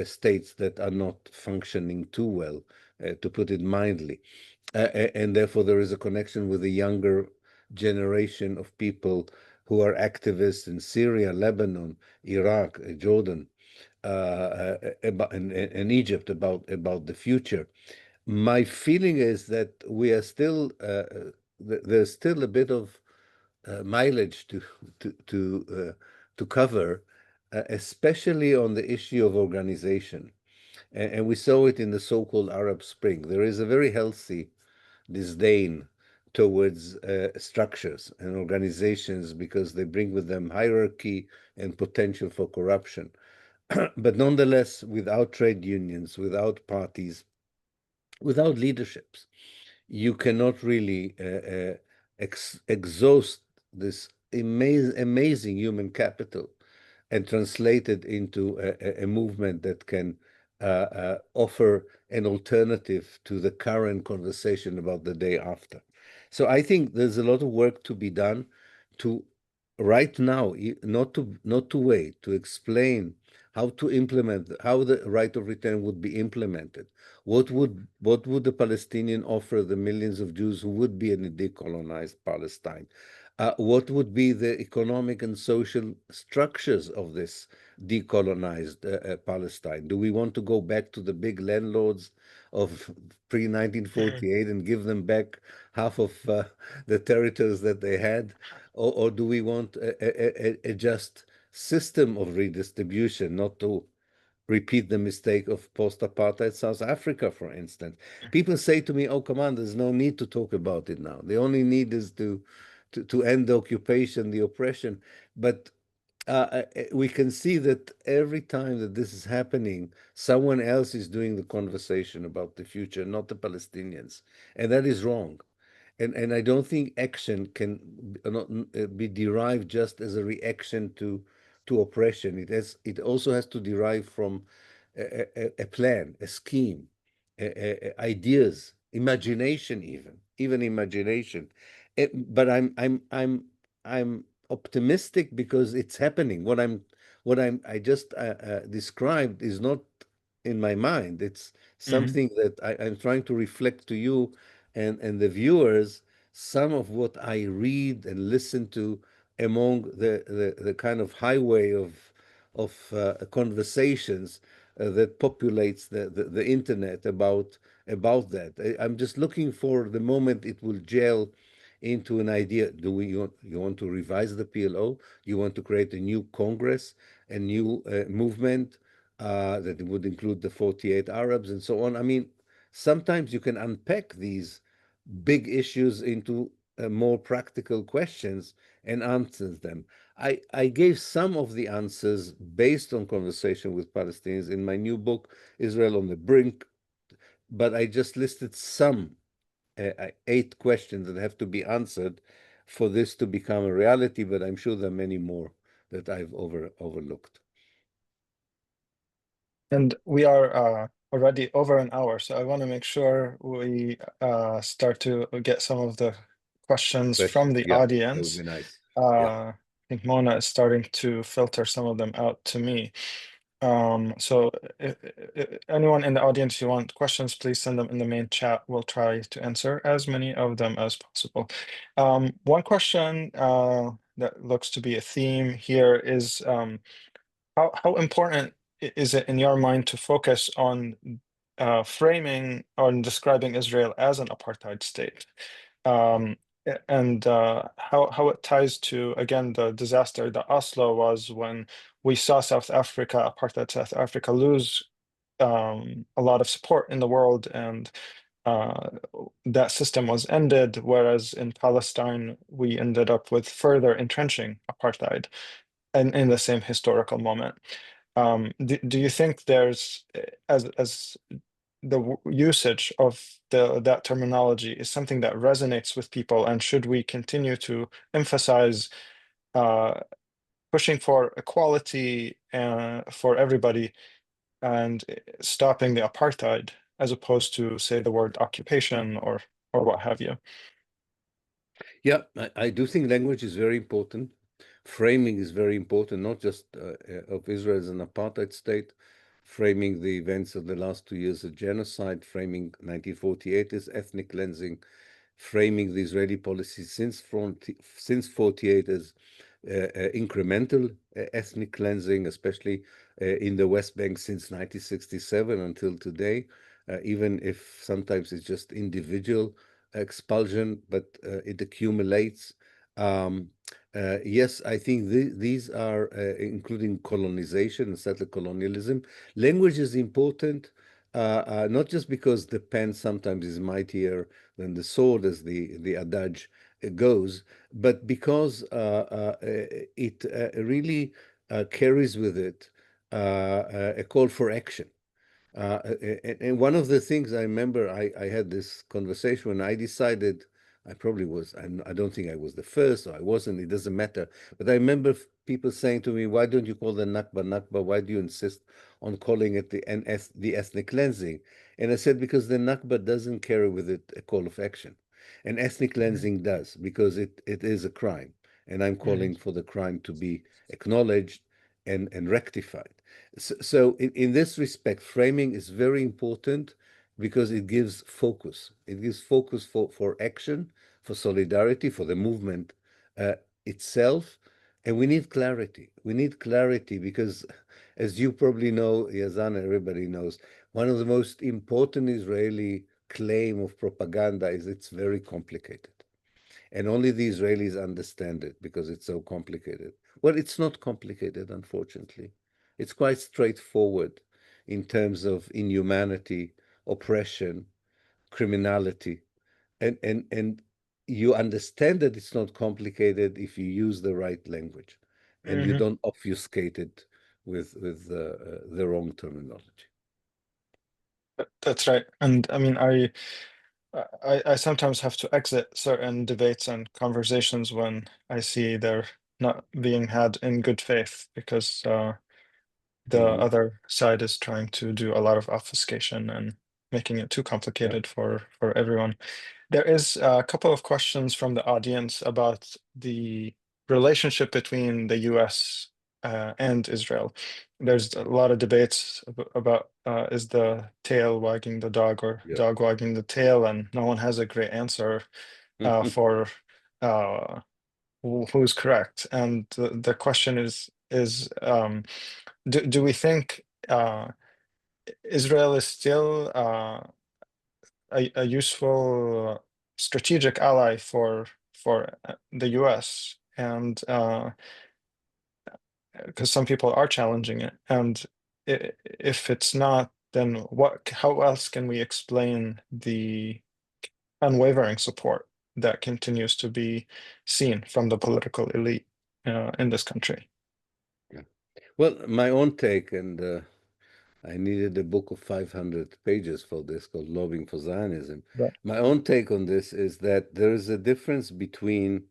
states that are not functioning too well, to put it mildly. And therefore, there is a connection with the younger generation of people who are activists in Syria, Lebanon, Iraq, Jordan, and Egypt about the future. My feeling is that we are still there's still a bit of mileage to to to cover, especially on the issue of organization. And we saw it in the so-called Arab Spring. There is a very healthy disdain towards structures and organizations because they bring with them hierarchy and potential for corruption. But nonetheless, without trade unions, without parties, without leaderships, you cannot really exhaust this amazing human capital and translate it into a movement that can offer an alternative to the current conversation about the day after. So I think there's a lot of work to be done to right now, not to wait, to explain how to implement, how the right of return would be implemented. What would the Palestinian offer the millions of Jews who would be in a decolonized Palestine? What would be the economic and social structures of this decolonized Palestine? Do we want to go back to the big landlords of Mhm. pre-1948 and give them back half of the territories that they had? Or do we want a just system of redistribution, not to repeat the mistake of post-apartheid South Africa, for instance? People say to me, "Oh, come on, there's no need to talk about it now. The only need is to end the occupation, the oppression." But we can see that every time that this is happening, someone else is doing the conversation about the future, not the Palestinians, and that is wrong. And I don't think action can not be derived just as a reaction to oppression. It also has to derive from a plan, a scheme, ideas, imagination, even imagination. But I'm optimistic because it's happening. I just described is not in my mind. It's Mhm. something that I'm trying to reflect to you and the viewers some of what I read and listen to among the kind of highway of conversations that populates the internet about that. I'm just looking for the moment it will gel into an idea. You want to revise the PLO? You want to create a new Congress, a new movement that would include the 48 Arabs and so on? I mean, sometimes you can unpack these big issues into more practical questions and answers them. I gave some of the answers based on conversation with Palestinians in my new book, Israel on the Brink, but I just listed some 8 questions that have to be answered for this to become a reality, but I'm sure there are many more that I've overlooked. And we are already over an hour, so I want to make sure we start to get some of the questions from Questions, the yeah, that would audience. be nice. Yeah. I think Mona is starting to filter some of them out to me. So if anyone in the audience you want questions, please send them in the main chat. We'll try to answer as many of them as possible. One question that looks to be a theme here is how important is it in your mind to focus on framing or describing Israel as an apartheid state? Um, and how it ties to, again, the disaster that Oslo was when we saw South Africa, apartheid South Africa, lose a lot of support in the world, and uh, that system was ended, whereas in Palestine, we ended up with further entrenching apartheid in the same historical moment. Do you think there's, as the usage of that terminology is something that resonates with people, and should we continue to emphasize uh, pushing for equality for everybody and stopping the apartheid as opposed to, say, the word occupation or what have you? Yeah, I do think language is very important. Framing is very important, not just of Israel as an apartheid state, framing the events of the last 2 years of genocide, framing 1948 as ethnic cleansing, framing the Israeli policy since 48 as incremental ethnic cleansing, especially in the West Bank since 1967 until today, even if sometimes it's just individual expulsion, but it accumulates. Um, yes, I think these are including colonization and settler colonialism. Language is important, not just because the pen sometimes is mightier than the sword, as the adage goes, but because it really carries with it a call for action. And one of the things I remember, I had this conversation when I decided, I probably was, I don't think I was the first, or I wasn't, it doesn't matter. But I remember people saying to me, why don't you call the Nakba Nakba? Why do you insist on calling it the ethnic cleansing? And I said, because the Nakba doesn't carry with it a call of action. And ethnic Mhm, cleansing does, because it is a crime. And I'm mhm, calling for the crime to be acknowledged and rectified. So in this respect, framing is very important because it gives focus. It gives focus for action, for solidarity, for the movement uh, itself. And we need clarity. We need clarity because, as you probably know, Yazan, everybody knows, one of the most important Israeli claim of propaganda is it's very complicated. And only the Israelis understand it because it's so complicated. Well, it's not complicated, unfortunately. It's quite straightforward in terms of inhumanity, oppression, criminality. And you understand that it's not complicated if you use the right language and you mhm. don't obfuscate it with the wrong terminology. That's right. And I mean, I sometimes have to exit certain debates and conversations when I see they're not being had in good faith because the Mhm. other side is trying to do a lot of obfuscation and making it too Yeah. complicated for everyone. There is a couple of questions from the audience about the relationship between the US and Israel. There's a lot of debates about is the tail wagging the dog or Yeah. dog wagging the tail, and no one has a great answer for uh, who's correct. And the question is do we think Israel is still a useful strategic ally for the US, and because some people are challenging it, and if it's not, then how else can we explain the unwavering support that continues to be seen from the political elite in this country. Yeah. Well, my own take, and I needed a book of 500 pages for this called Lobbying for Zionism. Right. My own take on this is that there is a difference between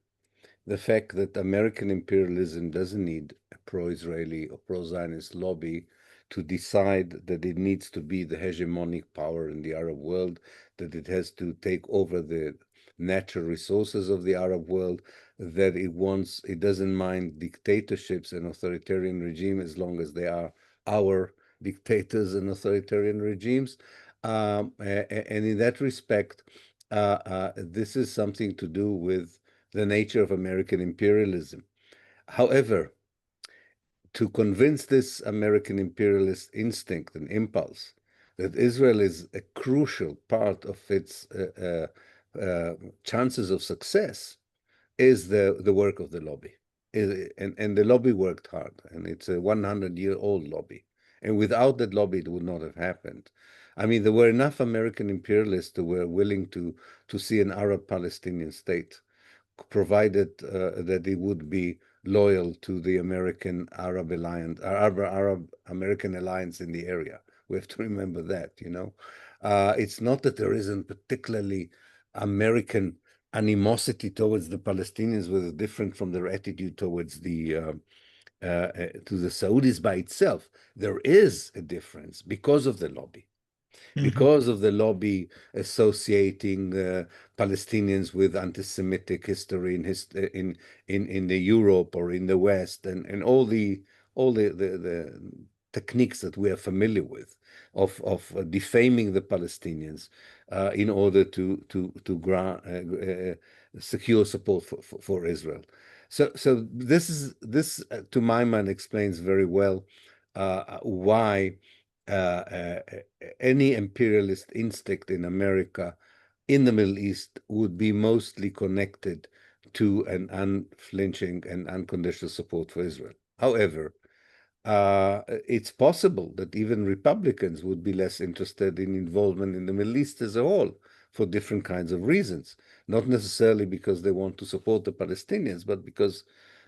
the fact that American imperialism doesn't need a pro-Israeli or pro-Zionist lobby to decide that it needs to be the hegemonic power in the Arab world, that it has to take over the natural resources of the Arab world, that it doesn't mind dictatorships and authoritarian regimes as long as they are our dictators and authoritarian regimes. And in that respect, this is something to do with the nature of American imperialism. However, to convince this American imperialist instinct and impulse that Israel is a crucial part of its chances of success is the work of the lobby. And the lobby worked hard, and it's a 100-year-old lobby. And without that lobby, it would not have happened. I mean, there were enough American imperialists who were willing to see an Arab Palestinian state, provided that it would be loyal to the American Arab alliance, Arab American alliance in the area. We have to remember that, you know. It's not that there isn't particularly American animosity towards the Palestinians, was different from their attitude towards to the Saudis by itself. There is a difference because of the lobby, Mhm. because of the lobby associating Palestinians with anti-Semitic history in the Europe or in the West, and all the techniques that we are familiar with of defaming the Palestinians in order to grant secure support for Israel. So this to my mind explains very well why any imperialist instinct in America in the Middle East would be mostly connected to an unflinching and unconditional support for Israel. However, it's possible that even Republicans would be less interested in involvement in the Middle East as a whole for different kinds of reasons. Not necessarily because they want to support the Palestinians, but because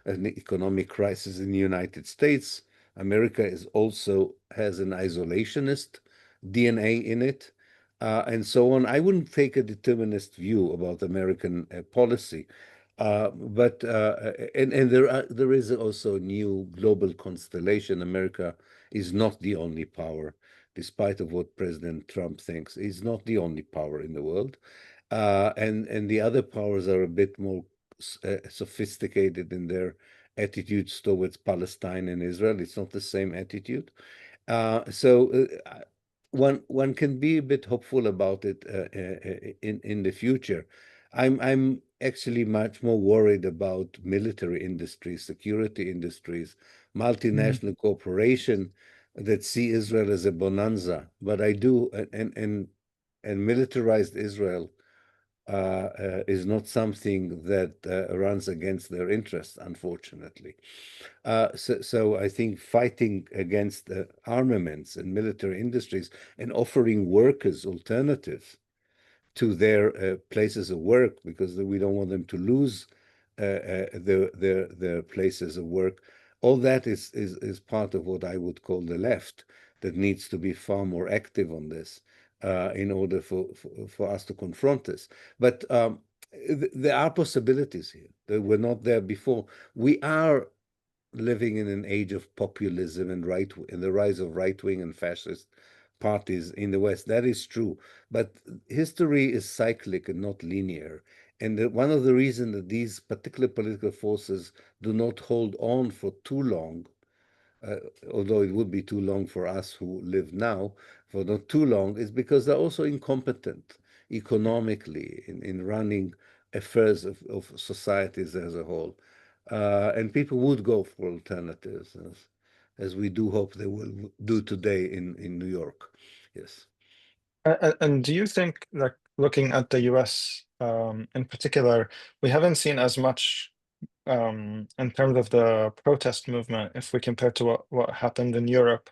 an economic crisis in the United States. America is also has an isolationist DNA in it, and so on. I wouldn't take a determinist view about American policy. And there is also a new global constellation. America is not the only power, despite of what President Trump thinks. He's not the only power in the world, and the other powers are a bit more sophisticated in their attitudes towards Palestine and Israel. It's not the same attitude. So one can be a bit hopeful about it in the future. I'm actually much more worried about military industries, security industries, Mhm. multinational corporation that see Israel as a bonanza. But I do, and militarized Israel is not something that runs against their interests, unfortunately. So I think fighting against armaments and military industries and offering workers alternatives to their places of work, because we don't want them to lose their places of work. All that is part of what I would call the left that needs to be far more active on this in order for us to confront this. But there are possibilities here that were not there before. We are living in an age of populism and the rise of right-wing and fascist parties in the West. That is true, but history is cyclic and not linear. And one of the reasons that these particular political forces do not hold on for too long, uh, although it would be too long for us who live now, for not too long, is because they're also incompetent economically in running affairs of societies as a whole. And people would go for alternatives, as we do hope they will do today in New York. Yes. And do you think, like looking at the US in particular, we haven't seen as much in terms of the protest movement if we compare to what happened in Europe?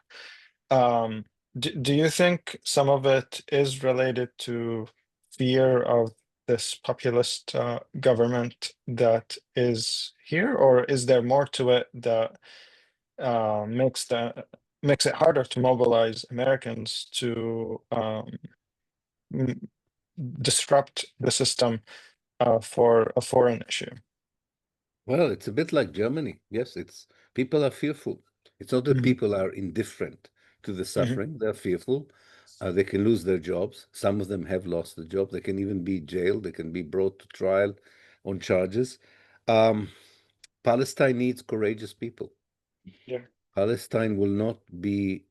Do you think some of it is related to fear of this populist government that is here, or is there more to it that makes it harder to mobilize Americans to m- disrupt the system for a foreign issue? Well, it's a bit like Germany. Yes, it's people are fearful. It's not that Mhm, people are indifferent to the mhm, suffering. They're fearful. They can lose their jobs. Some of them have lost the job. They can even be jailed. They can be brought to trial on charges. Um, Palestine needs courageous people. yeah. Palestine will not be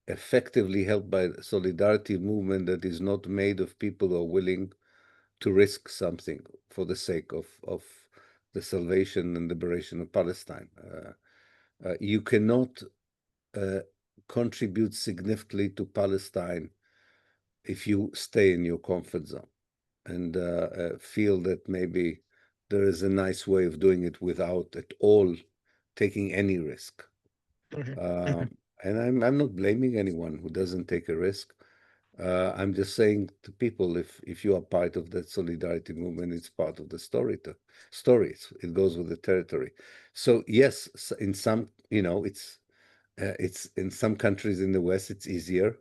effectively helped by a solidarity movement that is not made of people who are willing to risk something for the sake of the salvation and liberation of Palestine. You cannot uh, contribute significantly to Palestine if you stay in your comfort zone and feel that maybe there is a nice way of doing it without at all taking any risk. Mhm, mhm, Um, and I'm not blaming anyone who doesn't take a risk. I'm just saying to people, if you are part of that solidarity movement, it's part of the story. It goes with the territory. So yes, in some, it's in some countries in the West, it's easier.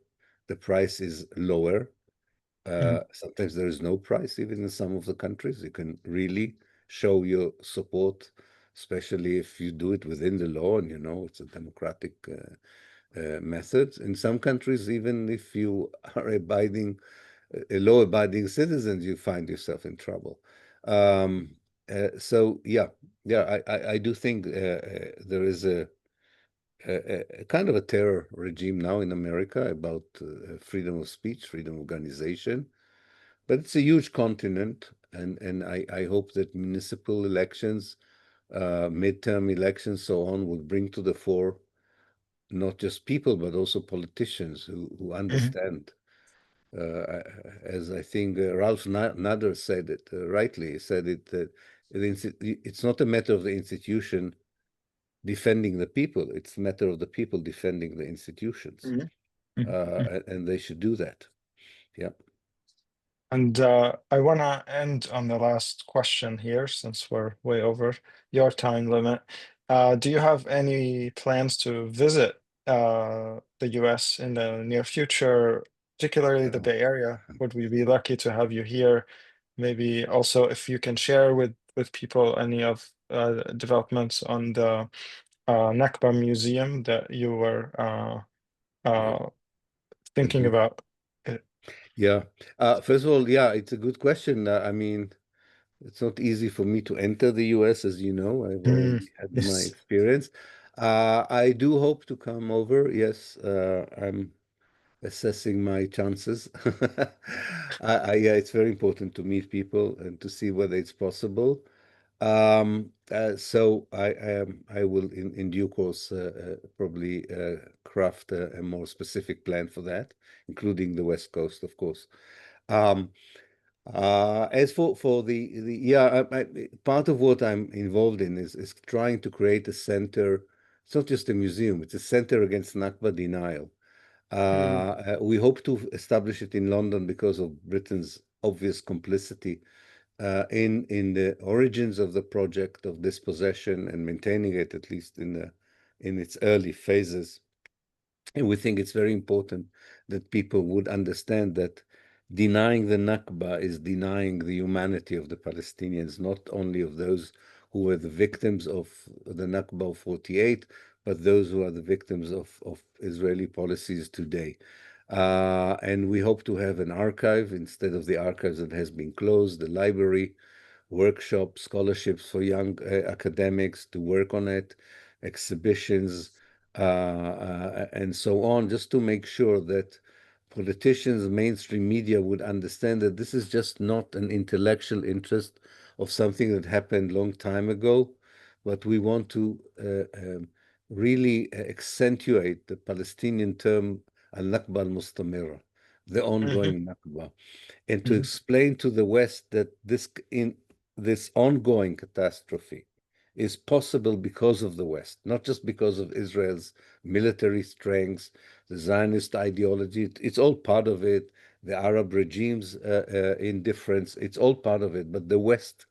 The price is lower. mhm, Sometimes there is no price, even in some of the countries. You can really show your support, especially if you do it within the law and it's a democratic method. In some countries, even if you are abiding, a law-abiding citizen, you find yourself in trouble. Um, so yeah, I do think there is a kind of a terror regime now in America about freedom of speech, freedom of organization. But it's a huge continent, and I hope that municipal elections, midterm elections, so on, will bring to the fore not just people, but also politicians who mhm, understand. Uh, as I think Ralph Nader said it rightly, he said it that it's not a matter of the institution defending the people, it's a matter of the people defending the institutions. mhm, mhm, mhm. And they should do that. Yeah. And I want to end on the last question here, since we're way over your time limit. Do you have any plans to visit the US in the near future, particularly the Uh, Bay Area? Would we be lucky to have you here? Maybe also if you can share with people any of developments on the Nakba Museum that you were yeah. thinking Mhm. about. Yeah. First of all, yeah, it's a good question. I mean, it's not easy for me to enter the US, as you know. I've Mm, already had my yes. experience. I do hope to come over. Yes, I'm assessing my chances. Yeah, it's very important to meet people and to see whether it's possible. So I will in due course probably craft a more specific plan for that, including the West Coast, of course. Um, as for the yeah, part of what I'm involved in is trying to create a center. It's not just a museum; it's a center against Nakba denial. Mm, We hope to establish it in London because of Britain's obvious complicity in the origins of the project of dispossession and maintaining it at least in its early phases. And we think it's very important that people would understand that denying the Nakba is denying the humanity of the Palestinians, not only of those who were the victims of the Nakba of 48, but those who are the victims of Israeli policies today. And we hope to have an archive instead of the archives that has been closed, the library, workshops, scholarships for young academics to work on it, exhibitions, and so on, just to make sure that politicians, mainstream media would understand that this is just not an intellectual interest of something that happened long time ago, but we want to really accentuate the Palestinian term al-Nakba al-Mustamira, the mhm, ongoing Nakba, and to mhm, explain to the West that this ongoing catastrophe is possible because of the West, not just because of Israel's military strengths, the Zionist ideology. It's all part of it. the Arab regime's indifference. It's all part of it. But the West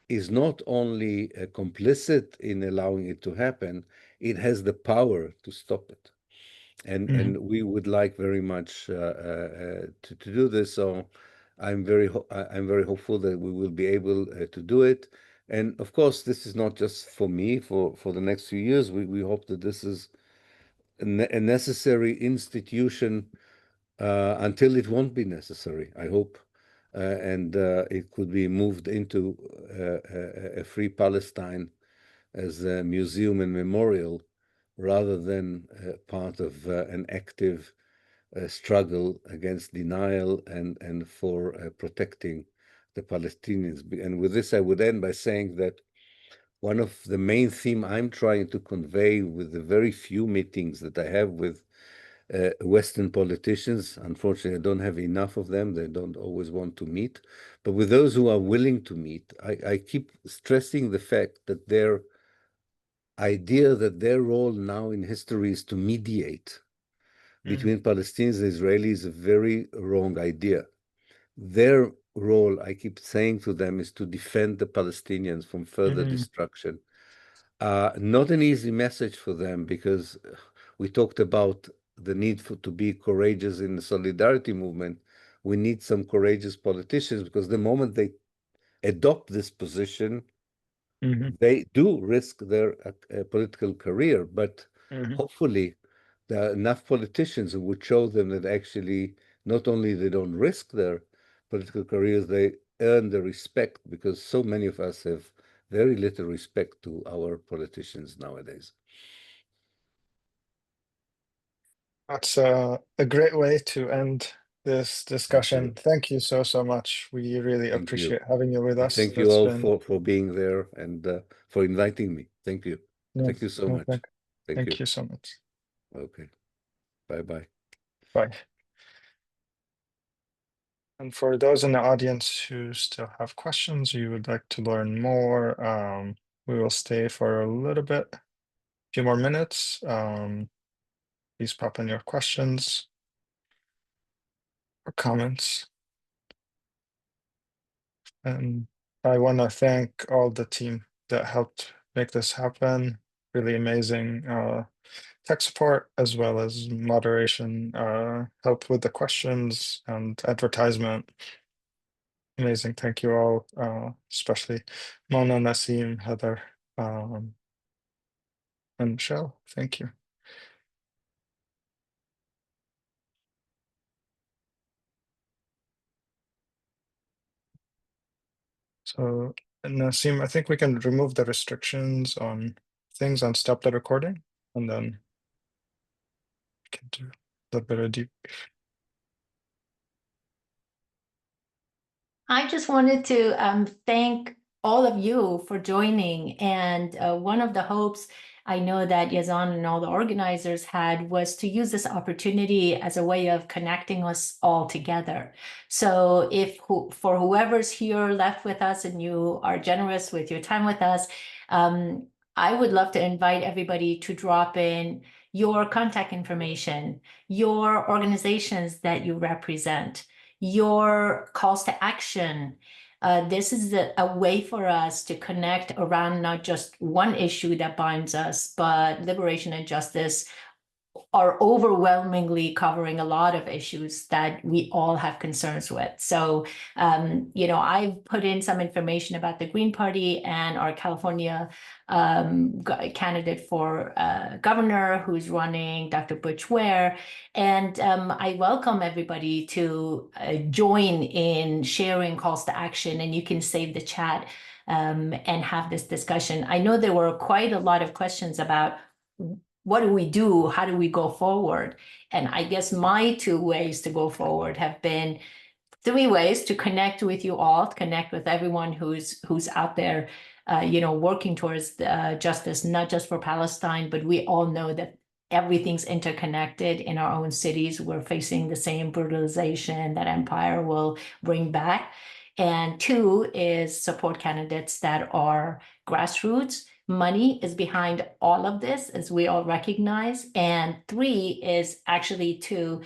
is not only complicit in allowing it to happen, it has the power to stop it. Mhm. And we would like very much to do this. So I'm very hopeful that we will be able to do it. And of course, this is not just for me for the next few years. We hope that this is a necessary institution until it won't be necessary, I hope. And it could be moved into a free Palestine as a museum and memorial rather than part of an active struggle against denial and for protecting the Palestinians. And with this, I would end by saying that one of the main theme I'm trying to convey with the very few meetings that I have with Western politicians, unfortunately, I don't have enough of them. They don't always want to meet. But with those who are willing to meet, I keep stressing the fact that their idea that their role now in history is to mediate between Palestinians and Israelis is a very wrong idea. Their role, I keep saying to them, is to defend the Palestinians from further destruction. Not an easy message for them because we talked about the need to be courageous in the solidarity movement. We need some courageous politicians because the moment they adopt this position, Mhm. they do risk their political career. But Mhm. hopefully, there are enough politicians who would show them that actually not only they don't risk their political careers, they earn the respect because so many of us have very little respect to our politicians nowadays. That's a great way to end this Thank you. discussion. Thank you so much. We really Thank you. appreciate having you with And us. thank you That's all been for being there and for inviting me. Thank you. no, Thank you so no, much. Thank thank you. you so much. Okay. Bye-bye. Bye. And for those in the audience who still have questions, you would like to learn more, we will stay for a little bit, a few more minutes. Please pop in your questions or comments. And I want to thank all the team that helped make this happen. Really amazing tech support as well as moderation, help with the questions and advertisement. Amazing. Thank you all, especially Mona, Nassim, Heather, and Michelle. Thank you. So, Nassim, I think we can remove the restrictions on things and stop the recording, and then we can do a little bit of deep. I just wanted to thank all of you for joining. And one of the hopes I know that Yazan and all the organizers had was to use this opportunity as a way of connecting us all together. So if for whoever's here left with us and you are generous with your time with us, I would love to invite everybody to drop in your contact information, your organizations that you represent, your calls to action. This is a way for us to connect around not just one issue that binds us, but liberation and justice are overwhelmingly covering a lot of issues that we all have concerns with. So, I've put in some information about the Green Party and our California candidate for governor who's running, Dr. Butch Ware. And I welcome everybody to join in sharing calls to action, and you can save the chat and have this discussion. I know there were quite a lot of questions about what do we do? How do we go forward? And I guess my two ways to go forward have been three ways: to connect with you all, to connect with everyone who's out there, working towards justice, not just for Palestine, but we all know that everything's interconnected in our own cities. We're facing the same brutalization that empire will bring back. And two is support candidates that are grassroots. Money is behind all of this, as we all recognize. And three is actually to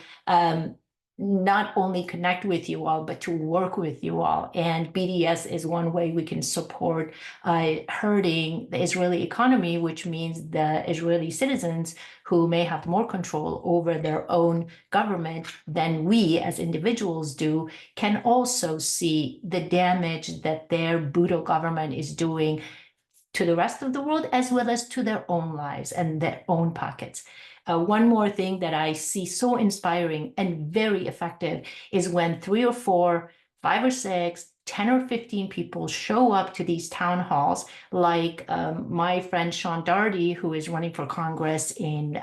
not only connect with you all, but to work with you all. And BDS is one way we can support hurting the Israeli economy, which means the Israeli citizens who may have more control over their own government than we as individuals do, can also see the damage that their brutal government is doing to the rest of the world, as well as to their own lives and their own pockets. One more thing that I see so inspiring and very effective is when 3 or 4, 5 or 6, 10 or 15 people show up to these town halls, like my friend Sean Darty, who is running for Congress in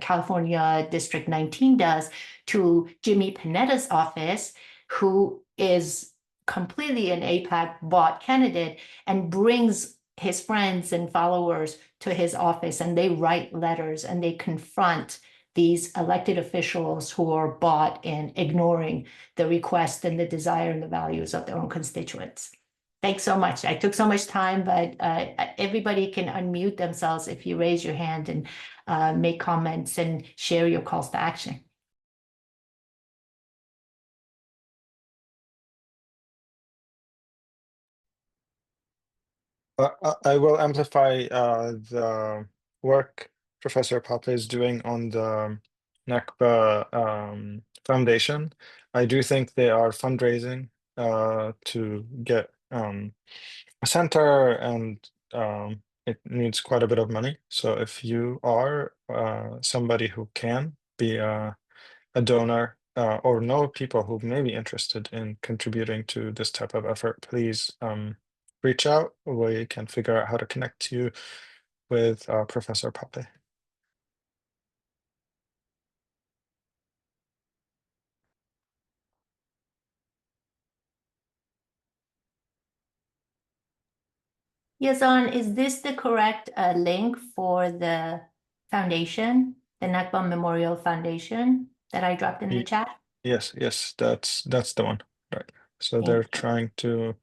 California District 19 does, to Jimmy Panetta's office, who is completely an AIPAC bought candidate, and brings his friends and followers to his office, and they write letters and they confront these elected officials who are bought in ignoring the request and the desire and the values of their own constituents. Thanks so much. I took so much time, but everybody can unmute themselves if you raise your hand and make comments and share your calls to action. I will amplify the work Professor Pappe is doing on the Nakba Foundation. I do think they are fundraising to get a center, and it needs quite a bit of money. So if you are somebody who can be a donor or know people who may be interested in contributing to this type of effort, please reach out. We can figure out how to connect you with Professor Pappe. Yazan, is this the correct link for the foundation, the Nakba Memorial Foundation that I dropped in the chat? Yes, that's the one, right? So Thank they're you. trying to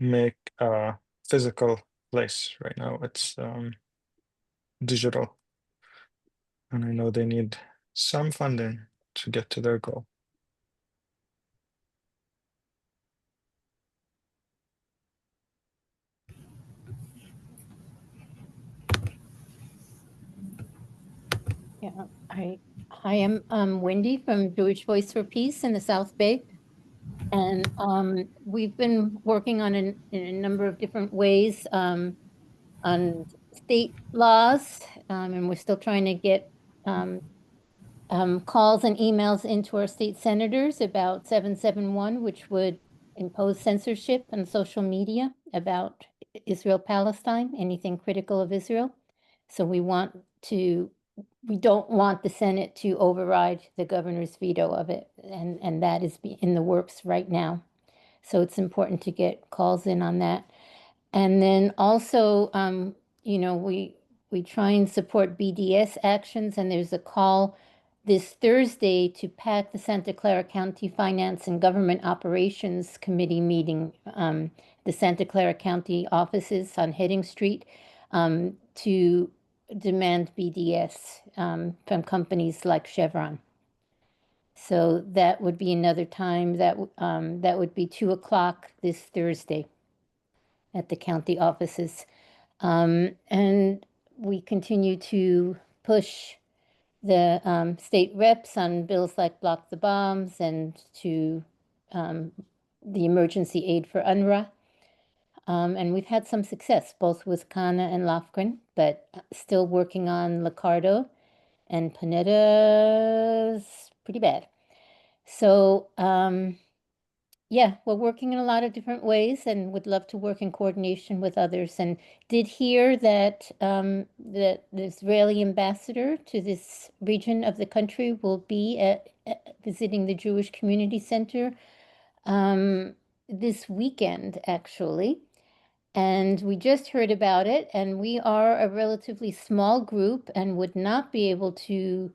make a physical place right now. It's digital, and I know they need some funding to get to their goal. Yeah, I am Wendy from Jewish Voice for Peace in the South Bay. And we've been working on in a number of different ways on state laws, and we're still trying to get calls and emails into our state senators about 771, which would impose censorship on social media about Israel-Palestine, anything critical of Israel. So we don't want the Senate to override the governor's veto of it, and that is in the works right now. So it's important to get calls in on that. And then also, we try and support BDS actions, and there's a call this Thursday to pack the Santa Clara County Finance and Government Operations Committee meeting, the Santa Clara County offices on Heading Street, to demand BDS from companies like Chevron. So that would be another time that would be 2:00 this Thursday at the county offices. And we continue to push the state reps on bills like Block the Bombs and to the emergency aid for UNRWA. And we've had some success, both with Kana and Lofgren, but still working on Liccardo, and Panetta's pretty bad. So, yeah, we're working in a lot of different ways and would love to work in coordination with others. And did hear that the Israeli ambassador to this region of the country will be visiting the Jewish Community Center this weekend, actually. And we just heard about it, and we are a relatively small group and would not be able to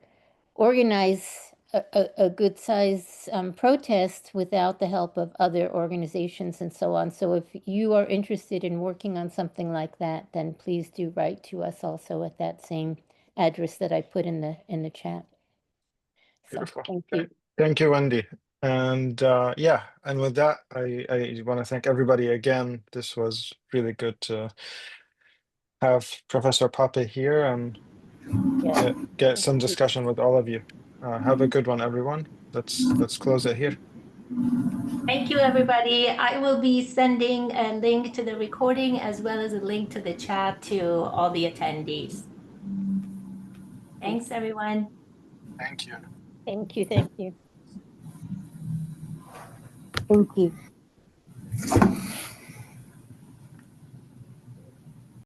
organize a good size protest without the help of other organizations and so on. So if you are interested in working on something like that, then please do write to us also at that same address that I put in the chat. So Beautiful. thank you. Thank you, Wendy. And yeah, and with that, I want to thank everybody again. This was really good to have Professor Pappe here and Yeah. get some discussion with all of you. Have a good one, everyone. Let's close it here. Thank you, everybody. I will be sending a link to the recording as well as a link to the chat to all the attendees. Thanks, everyone. Thank you. Thank you. Thank you. Thank you.